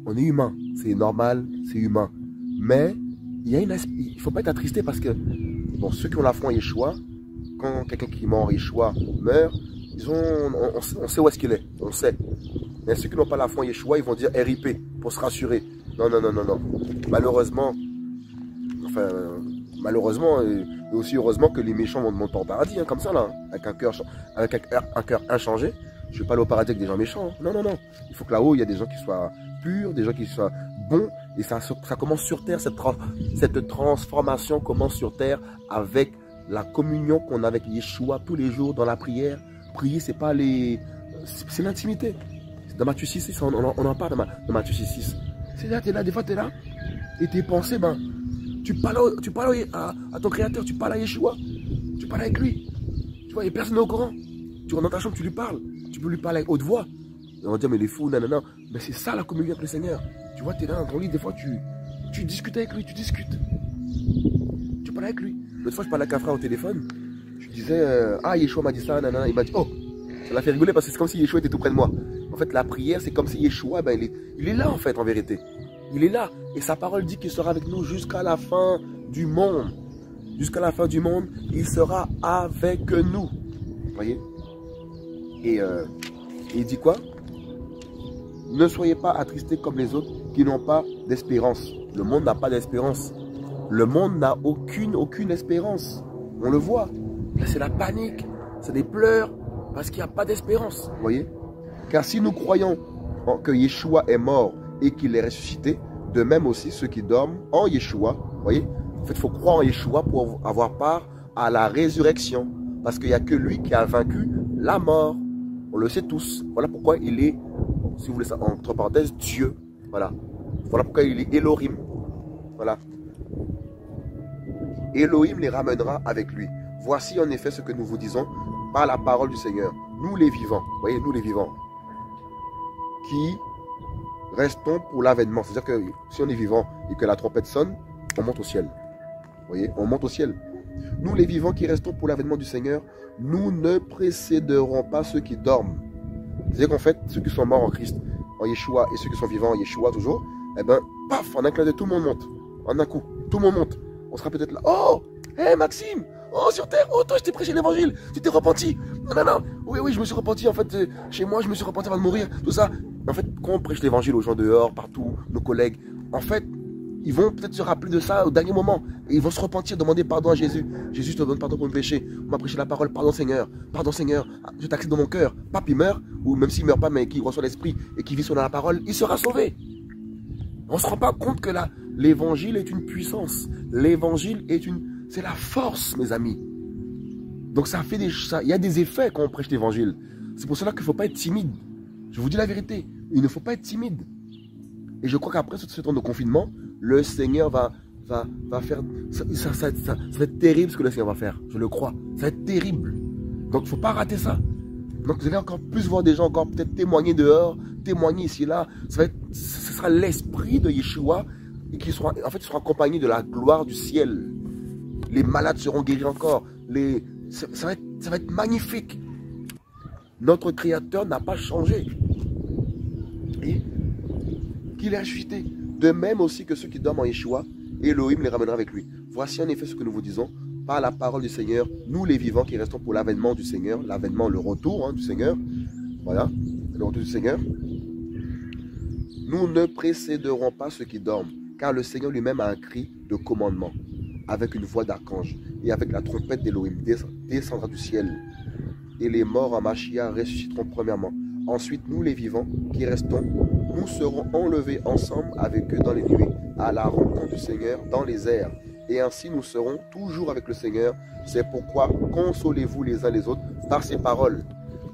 S1: On est humain. C'est normal, c'est humain. Mais il ne faut pas être attristé parce que bon, ceux qui ont la foi en Yeshua, quand quelqu'un qui meurt en Yeshua meurt, on sait où est-ce qu'il est. On sait. Mais ceux qui n'ont pas la foi en Yeshua, ils vont dire RIP pour se rassurer. Non, non, non, non, non. Malheureusement, enfin, malheureusement, et aussi heureusement que les méchants vont monter au paradis, hein, comme ça, là, hein, avec un cœur inchangé. Je ne vais pas aller au paradis avec des gens méchants. Hein. Non, non, non. Il faut que là-haut, il y a des gens qui soient purs, des gens qui soient bons. Et ça commence sur terre, cette transformation commence sur terre avec la communion qu'on a avec Yeshua tous les jours dans la prière. Prier, c'est pas les... C'est l'intimité. Dans Matthieu 6, on en parle dans Matthieu 6. C'est là, tu es là, des fois tu es là, et tes pensées, ben, tu parles à ton créateur, tu parles à Yeshua, tu parles avec lui. Tu vois, il n'y a personne au courant. Tu rentres dans ta chambre, tu lui parles, tu peux lui parler avec haute voix. Et on va dire, mais les fous, nanana. Mais c'est ça la communion avec le Seigneur. Tu vois, tu es là dans ton lit, des fois tu discutes avec lui, tu discutes. Tu parles avec lui. L'autre fois, je parlais avec un frère au téléphone, je disais, ah, Yeshua m'a dit ça, nanana. Il m'a dit, oh, ça l'a fait rigoler parce que c'est comme si Yeshua était tout près de moi. En fait, la prière, c'est comme si Yeshua, ben, il est là, en fait, en vérité. Il est là. Et sa parole dit qu'il sera avec nous jusqu'à la fin du monde. Jusqu'à la fin du monde, il sera avec nous. Vous voyez? Et il dit quoi? Ne soyez pas attristés comme les autres, qui n'ont pas d'espérance. Le monde n'a pas d'espérance. Le monde n'a aucune espérance. On le voit. Là, c'est la panique, c'est des pleurs, parce qu'il n'y a pas d'espérance. Vous voyez? Car si nous croyons que Yeshua est mort et qu'il est ressuscité, de même aussi ceux qui dorment en Yeshua, vous voyez? En fait, il faut croire en Yeshua pour avoir part à la résurrection. Parce qu'il n'y a que lui qui a vaincu la mort. On le sait tous. Voilà pourquoi il est, si vous voulez ça, entre parenthèses, Dieu. Voilà. Voilà pourquoi il est Elohim. Voilà. Elohim les ramènera avec lui. Voici en effet ce que nous vous disons par la parole du Seigneur. Nous les vivants, vous voyez, nous les vivants, qui restons pour l'avènement. C'est-à-dire que si on est vivant et que la trompette sonne, on monte au ciel. Vous voyez, on monte au ciel. Nous les vivants qui restons pour l'avènement du Seigneur, nous ne précéderons pas ceux qui dorment. C'est-à-dire qu'en fait, ceux qui sont morts en Christ, en Yeshua, et ceux qui sont vivants en Yeshua toujours, eh ben, paf, en un clin d'œil, tout le monde monte. En un coup, tout le monde monte. On sera peut-être là. Oh, hé Maxime, oh sur terre, oh toi je t'ai prêché l'évangile, tu t'es repenti. Non, non, oui, je me suis repenti en fait, chez moi je me suis repenti avant de mourir, tout ça. En fait, quand on prêche l'évangile aux gens dehors, partout, nos collègues, en fait, ils vont peut-être se rappeler de ça au dernier moment. Et ils vont se repentir, demander pardon à Jésus. Jésus, je te donne pardon pour mes péchés. On m'a prêché la parole, pardon Seigneur, je t'accepte dans mon cœur. Pape, il meurt, ou même s'il ne meurt pas, mais qu'il reçoit l'esprit et qu'il vit sur la parole, il sera sauvé. On ne se rend pas compte que l'évangile est une puissance. L'évangile c'est la force, mes amis. Donc ça fait il y a des effets quand on prêche l'évangile. C'est pour cela qu'il ne faut pas être timide. Je vous dis la vérité, il ne faut pas être timide. Et je crois qu'après ce temps de confinement, le Seigneur va faire... Ça va être terrible ce que le Seigneur va faire. Je le crois. Ça va être terrible. Donc il ne faut pas rater ça. Donc vous allez encore plus voir des gens encore peut-être témoigner dehors, témoigner ici et là. Ce sera l'esprit de Yeshua et qui sera, en fait, sera accompagné de la gloire du ciel. Les malades seront guéris encore. Ça va être magnifique. Notre Créateur n'a pas changé. Et qu'il est ressuscité. De même aussi que ceux qui dorment en Yeshua, Elohim les ramènera avec lui. Voici en effet ce que nous vous disons par la parole du Seigneur, nous les vivants qui restons pour l'avènement du Seigneur, l'avènement, le retour du Seigneur. Voilà, le retour du Seigneur. Nous ne précéderons pas ceux qui dorment, car le Seigneur lui-même a un cri de commandement, avec une voix d'archange, et avec la trompette d'Elohim descendra du ciel. Et les morts en Machia ressusciteront premièrement. Ensuite, nous les vivants qui restons, nous serons enlevés ensemble avec eux dans les nuées, à la rencontre du Seigneur dans les airs. Et ainsi nous serons toujours avec le Seigneur. C'est pourquoi consolez-vous les uns les autres par ces paroles.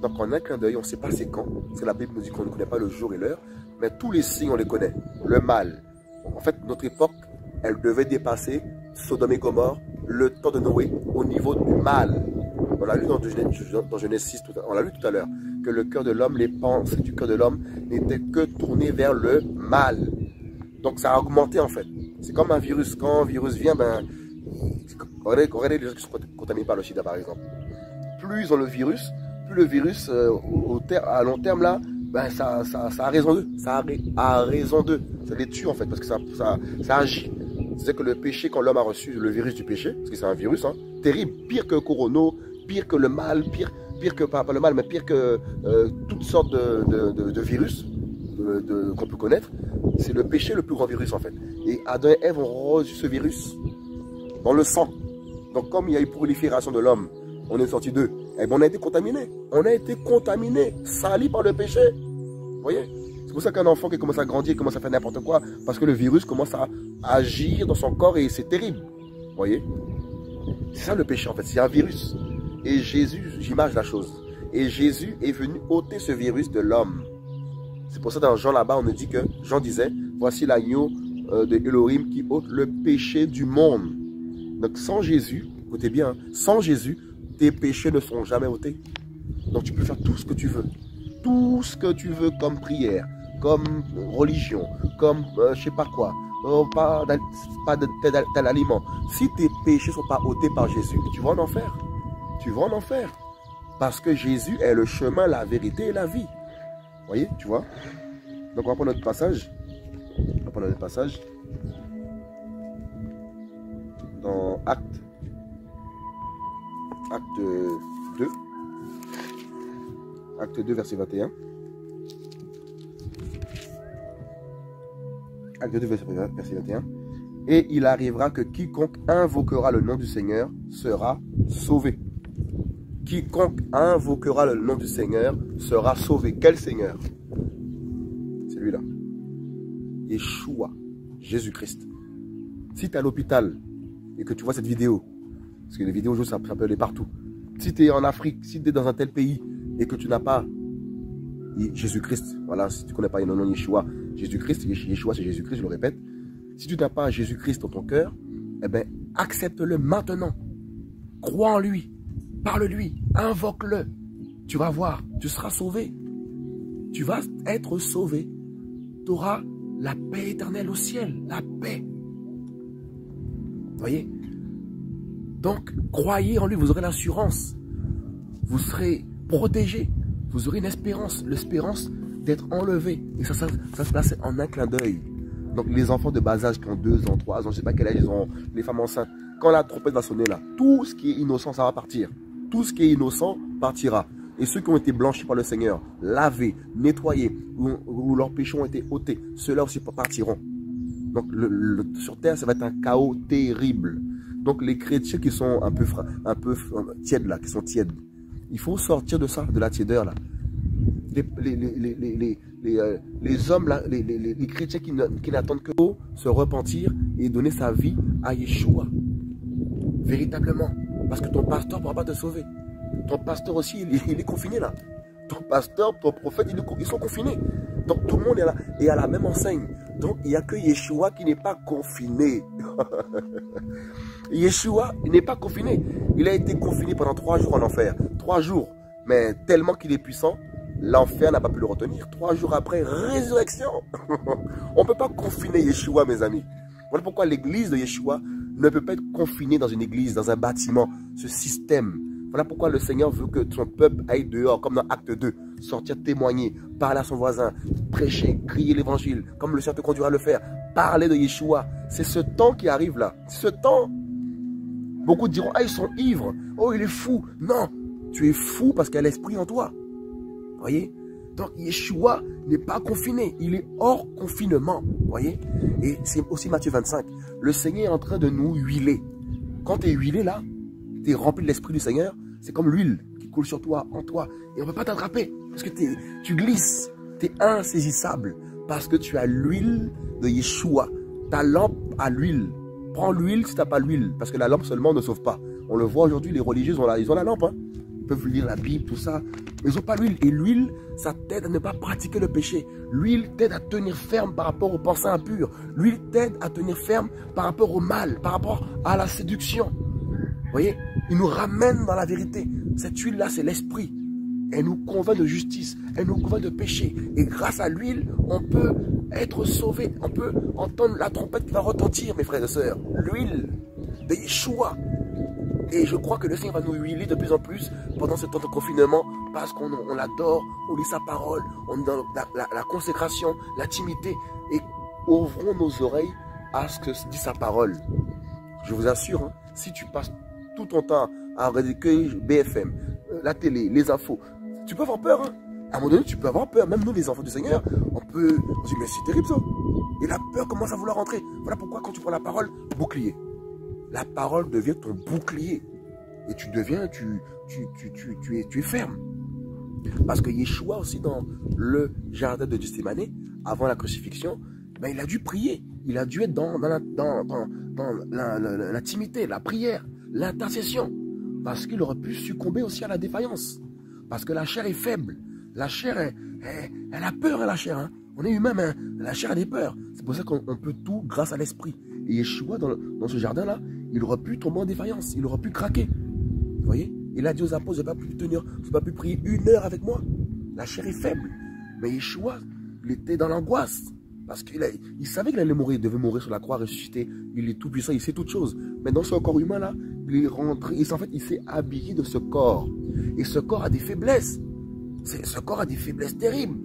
S1: Donc en un clin d'œil, on ne sait pas c'est quand, parce que la Bible nous dit qu'on ne connaît pas le jour et l'heure, mais tous les signes on les connaît. Le mal. En fait, notre époque, elle devait dépasser Sodome et Gomorrhe, le temps de Noé, au niveau du mal. On l'a lu dans Genèse 6, on l'a lu tout à l'heure, que le cœur de l'homme, les pensées du cœur de l'homme n'étaient que tournées vers le mal. Donc ça a augmenté en fait. C'est comme un virus. Quand un virus vient, regardez les gens qui sont contaminés par le sida par exemple. Plus ils ont le virus, plus le virus à long terme là, ça a raison d'eux. Ça a raison d'eux. Ça les tue en fait parce que ça agit. C'est que le péché, quand l'homme a reçu le virus du péché, parce que c'est un virus, terrible, pire que Corona, pire que le mal, pire que, pas le mal, mais pire que toutes sortes de virus qu'on peut connaître, c'est le péché le plus grand virus en fait. Et Adam et Ève ont reçu ce virus dans le sang. Donc comme il y a eu prolifération de l'homme, on est sorti d'eux, et on a été contaminés. On a été contaminés, salis par le péché. Vous voyez? C'est pour ça qu'un enfant qui commence à grandir, commence à faire n'importe quoi, parce que le virus commence à agir dans son corps et c'est terrible. Vous voyez? C'est ça le péché en fait, c'est un virus. Et Jésus, j'imagine la chose, et Jésus est venu ôter ce virus de l'homme. C'est pour ça dans Jean là-bas, on nous dit que, Jean disait, voici l'agneau de Elohim qui ôte le péché du monde. Donc sans Jésus, écoutez bien, sans Jésus, tes péchés ne seront jamais ôtés. Donc tu peux faire tout ce que tu veux. Tout ce que tu veux comme prière, comme religion, comme je sais pas quoi, pas tel aliment. Si tes péchés ne sont pas ôtés par Jésus, tu vas en enfer. Tu vas en enfer. Parce que Jésus est le chemin, la vérité et la vie. Vous voyez, tu vois? Donc on va prendre notre passage. On va prendre notre passage. Dans Acte 2. Acte 2, verset 21. Acte 2, verset 21. Et il arrivera que quiconque invoquera le nom du Seigneur sera sauvé. Quiconque invoquera le nom du Seigneur sera sauvé. Quel Seigneur? Celui-là. Yeshua, Jésus-Christ. Si tu es à l'hôpital et que tu vois cette vidéo, parce que les vidéos aujourd'hui, ça peut aller partout. Si tu es en Afrique, si tu es dans un tel pays et que tu n'as pas Jésus-Christ, voilà, si tu ne connais pas le nom Yeshua, Jésus-Christ, Yeshua c'est Jésus-Christ, je le répète. Si tu n'as pas Jésus-Christ dans ton cœur, eh bien, accepte-le maintenant. Crois en lui, parle-lui, invoque-le. Tu vas voir, tu seras sauvé. Tu vas être sauvé. Tu auras la paix éternelle au ciel, la paix. Voyez? Donc, croyez en lui, vous aurez l'assurance. Vous serez protégé. Vous aurez une espérance, l'espérance d'être enlevé. Et ça se passe en un clin d'œil. Donc, les enfants de bas âge qui ont 2 ans, 3 ans, je ne sais pas quel âge ils ont, les femmes enceintes, quand la trompette va sonner là, tout ce qui est innocent, ça va partir. Tout ce qui est innocent partira. Et ceux qui ont été blanchis par le Seigneur, lavés, nettoyés, où leurs péchés ont été ôtés, ceux-là aussi partiront. Donc, sur terre, ça va être un chaos terrible. Donc, les chrétiens qui sont un peu tièdes là, qui sont tièdes, il faut sortir de ça, de la tiédeur là. Les hommes là, les chrétiens qui n'attendent que se repentir et donner sa vie à Yeshua. Véritablement. Parce que ton pasteur ne pourra pas te sauver. Ton pasteur aussi, il est confiné là. Ton pasteur, ton prophète, ils sont confinés. Donc tout le monde est à la même enseigne. Donc il n'y a que Yeshua qui n'est pas confiné. Yeshua n'est pas confiné. Il a été confiné pendant 3 jours en enfer. 3 jours. Mais tellement qu'il est puissant, l'enfer n'a pas pu le retenir. 3 jours après, résurrection. On ne peut pas confiner Yeshua, mes amis. Voilà pourquoi l'église de Yeshua ne peut pas être confinée dans une église, dans un bâtiment, ce système. Voilà pourquoi le Seigneur veut que son peuple aille dehors, comme dans Acte 2, sortir témoigner, parler à son voisin, prêcher, crier l'évangile, comme le Seigneur te conduira à le faire, parler de Yeshua. C'est ce temps qui arrive là. Ce temps. Beaucoup diront, ah, ils sont ivres. Oh, il est fou. Non, tu es fou parce qu'il y a l'esprit en toi. Voyez? Donc, Yeshua n'est pas confiné. Il est hors confinement. Voyez? Et c'est aussi Matthieu 25. Le Seigneur est en train de nous huiler. Quand tu es huilé là, tu es rempli de l'esprit du Seigneur, c'est comme l'huile qui coule sur toi, en toi. Et on ne peut pas t'attraper. Parce que tu glisses. Tu es insaisissable. Parce que tu as l'huile de Yeshua. Ta lampe a l'huile. Prends l'huile si tu n'as pas l'huile. Parce que la lampe seulement ne sauve pas. On le voit aujourd'hui, les religieux, ils ont la lampe. Hein. Ils peuvent lire la Bible, tout ça. Mais ils n'ont pas l'huile. Et l'huile, ça t'aide à ne pas pratiquer le péché. L'huile t'aide à tenir ferme par rapport aux pensées impures. L'huile t'aide à tenir ferme par rapport au mal, par rapport à la séduction. Vous voyez? Il nous ramène dans la vérité. Cette huile-là, c'est l'esprit. Elle nous convainc de justice. Elle nous convainc de péché. Et grâce à l'huile, on peut être sauvé. On peut entendre la trompette qui va retentir, mes frères et sœurs. L'huile de Yeshua. Et je crois que le Seigneur va nous huiler de plus en plus pendant ce temps de confinement parce qu'on l'adore, on lit sa parole, on est dans la consécration, l'intimité. Et ouvrons nos oreilles à ce que dit sa parole. Je vous assure, hein, si tu passes tout ton temps à regarder BFM, la télé, les infos, tu peux avoir peur. Hein. À un moment donné, tu peux avoir peur. Même nous, les enfants du Seigneur, on se dit, mais c'est terrible ça. Et la peur commence à vouloir rentrer. Voilà pourquoi quand tu prends la parole, bouclier. La parole devient ton bouclier. Et tu deviens, tu es ferme. Parce que Yeshua aussi, dans le jardin de Gethsémane, avant la crucifixion, ben, il a dû prier. Il a dû être dans l'intimité, la prière, l'intercession. Parce qu'il aurait pu succomber aussi à la défaillance. Parce que la chair est faible. La chair, elle a peur, hein, la chair. Hein. On est humain, mais la chair a des peurs. C'est pour ça qu'on peut tout grâce à l'esprit. Et Yeshua, dans ce jardin-là, il aurait pu tomber en défaillance. Il aurait pu craquer. Vous voyez? Il a dit aux apôtres, je n'ai pas pu prier 1 heure avec moi. La chair est faible. Mais Yeshua, il était dans l'angoisse. Parce qu'il savait qu'il allait mourir. Il devait mourir sur la croix, ressusciter. Il est tout puissant, il sait toutes choses. Mais dans ce corps humain-là, il est rentré. En fait, il s'est habillé de ce corps. Et ce corps a des faiblesses. Ce corps a des faiblesses terribles.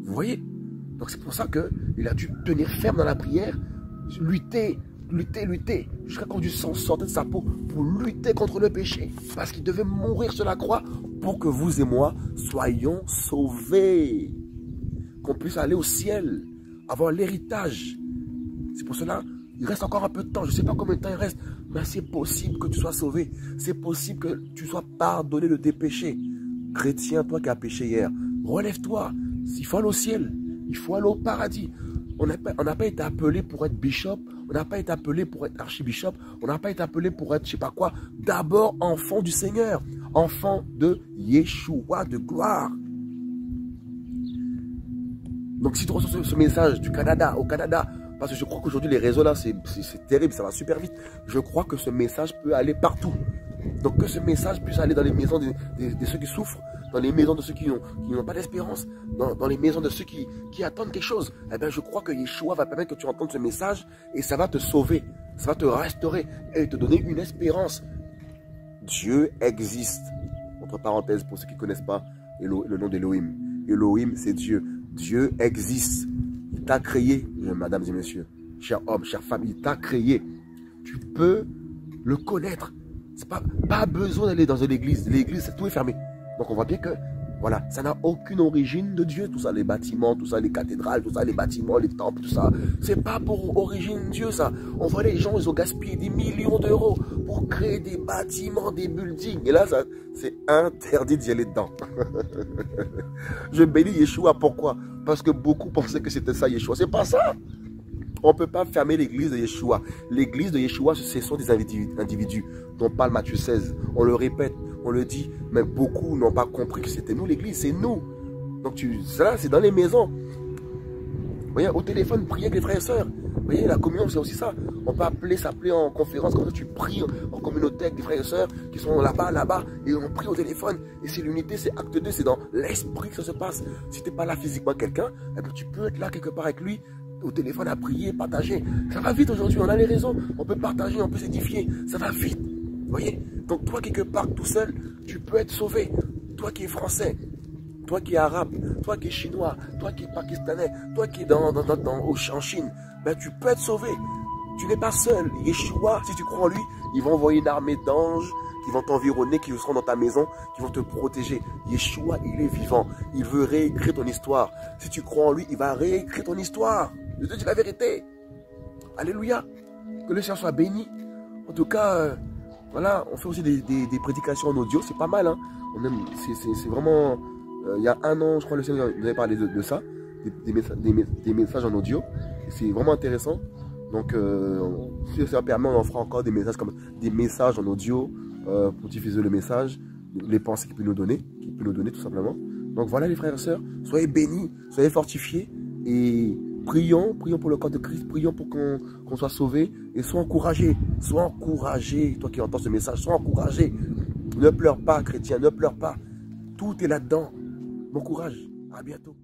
S1: Vous voyez? Donc c'est pour ça qu'il a dû tenir ferme dans la prière, lutter, jusqu'à quand du sang sortait de sa peau pour lutter contre le péché. Parce qu'il devait mourir sur la croix pour que vous et moi soyons sauvés. Qu'on puisse aller au ciel, avoir l'héritage C'est pour cela, il reste encore un peu de temps. Je ne sais pas combien de temps il reste, mais c'est possible que tu sois sauvé. C'est possible que tu sois pardonné de tes péchés. Chrétien, toi qui as péché hier, relève-toi. Il faut aller au ciel. Il faut aller au paradis. On n'a pas été appelé pour être bishop. On n'a pas été appelé pour être archibishop. On n'a pas été appelé pour être je ne sais pas quoi. D'abord, enfant du Seigneur. Enfant de Yeshua, de gloire. Donc si tu reçois ce message du Canada, au Canada, parce que je crois qu'aujourd'hui les réseaux là, c'est terrible, ça va super vite. Je crois que ce message peut aller partout. Donc que ce message puisse aller dans les maisons de ceux qui souffrent, dans les maisons de ceux qui n'ont pas d'espérance, dans les maisons de ceux qui attendent quelque chose. Eh bien je crois que Yeshua va permettre que tu entendes ce message et ça va te sauver, ça va te restaurer et te donner une espérance. Dieu existe. Entre parenthèses, pour ceux qui ne connaissent pas le nom d'Elohim. Elohim, c'est Dieu. Dieu existe. Il t'a créé, mesdames et messieurs, chers hommes, chères femmes, il t'a créé. Tu peux le connaître. C'est pas besoin d'aller dans une église. L'église, tout est fermé. Donc on voit bien que, voilà, ça n'a aucune origine de Dieu. Tout ça, les bâtiments, tout ça, les cathédrales, tout ça, les bâtiments, les temples, tout ça. C'est pas pour origine de Dieu, ça. On voit les gens, ils ont gaspillé des millions d'euros pour créer des bâtiments, des buildings. Et là, c'est interdit d'y aller dedans. Je bénis Yeshua, pourquoi? Parce que beaucoup pensaient que c'était ça Yeshua. C'est pas ça. On ne peut pas fermer l'église de Yeshua. L'église de Yeshua, ce sont des individus dont parle Matthieu 16. On le répète, on le dit, mais beaucoup n'ont pas compris que c'était nous l'église, c'est nous. Donc ça, c'est dans les maisons. Vous voyez, au téléphone, prier avec les frères et sœurs. Vous voyez, la communion, c'est aussi ça. On peut s'appeler en conférence, comme ça tu pries en communauté avec des frères et sœurs qui sont là-bas, et on prie au téléphone. Et c'est l'unité, c'est acte 2, c'est dans l'esprit que ça se passe. Si tu n'es pas là physiquement quelqu'un, eh bien, tu peux être là quelque part avec lui, au téléphone à prier, partager. Ça va vite aujourd'hui, on a les réseaux, on peut partager, on peut s'édifier. Ça va vite. Vous voyez? Donc toi, quelque part, tout seul, tu peux être sauvé. Toi qui es français, toi qui es arabe, toi qui es chinois, toi qui es pakistanais, toi qui es en Chine, ben, tu peux être sauvé. Tu n'es pas seul. Yeshua, si tu crois en lui, il va envoyer une armée d'anges qui vont t'environner, qui seront dans ta maison, qui vont te protéger. Yeshua, il est vivant. Il veut réécrire ton histoire. Si tu crois en lui, il va réécrire ton histoire. Je te dis la vérité. Alléluia. Que le Seigneur soit béni. En tout cas, voilà, on fait aussi des prédications en audio. C'est pas mal. Hein. C'est vraiment... il y a un an, je crois, le Seigneur nous avait parlé de ça. Des messages en audio. C'est vraiment intéressant. Donc, si ça permet, on en fera encore des messages comme des messages en audio pour diffuser le message, les pensées qu'il peut nous donner, tout simplement. Donc voilà les frères et sœurs, soyez bénis, soyez fortifiés et prions pour le corps de Christ, prions pour qu'on soit sauvés et sois encouragés, toi qui entends ce message, sois encouragé. Ne pleure pas chrétien, ne pleure pas, tout est là-dedans. Bon courage, à bientôt.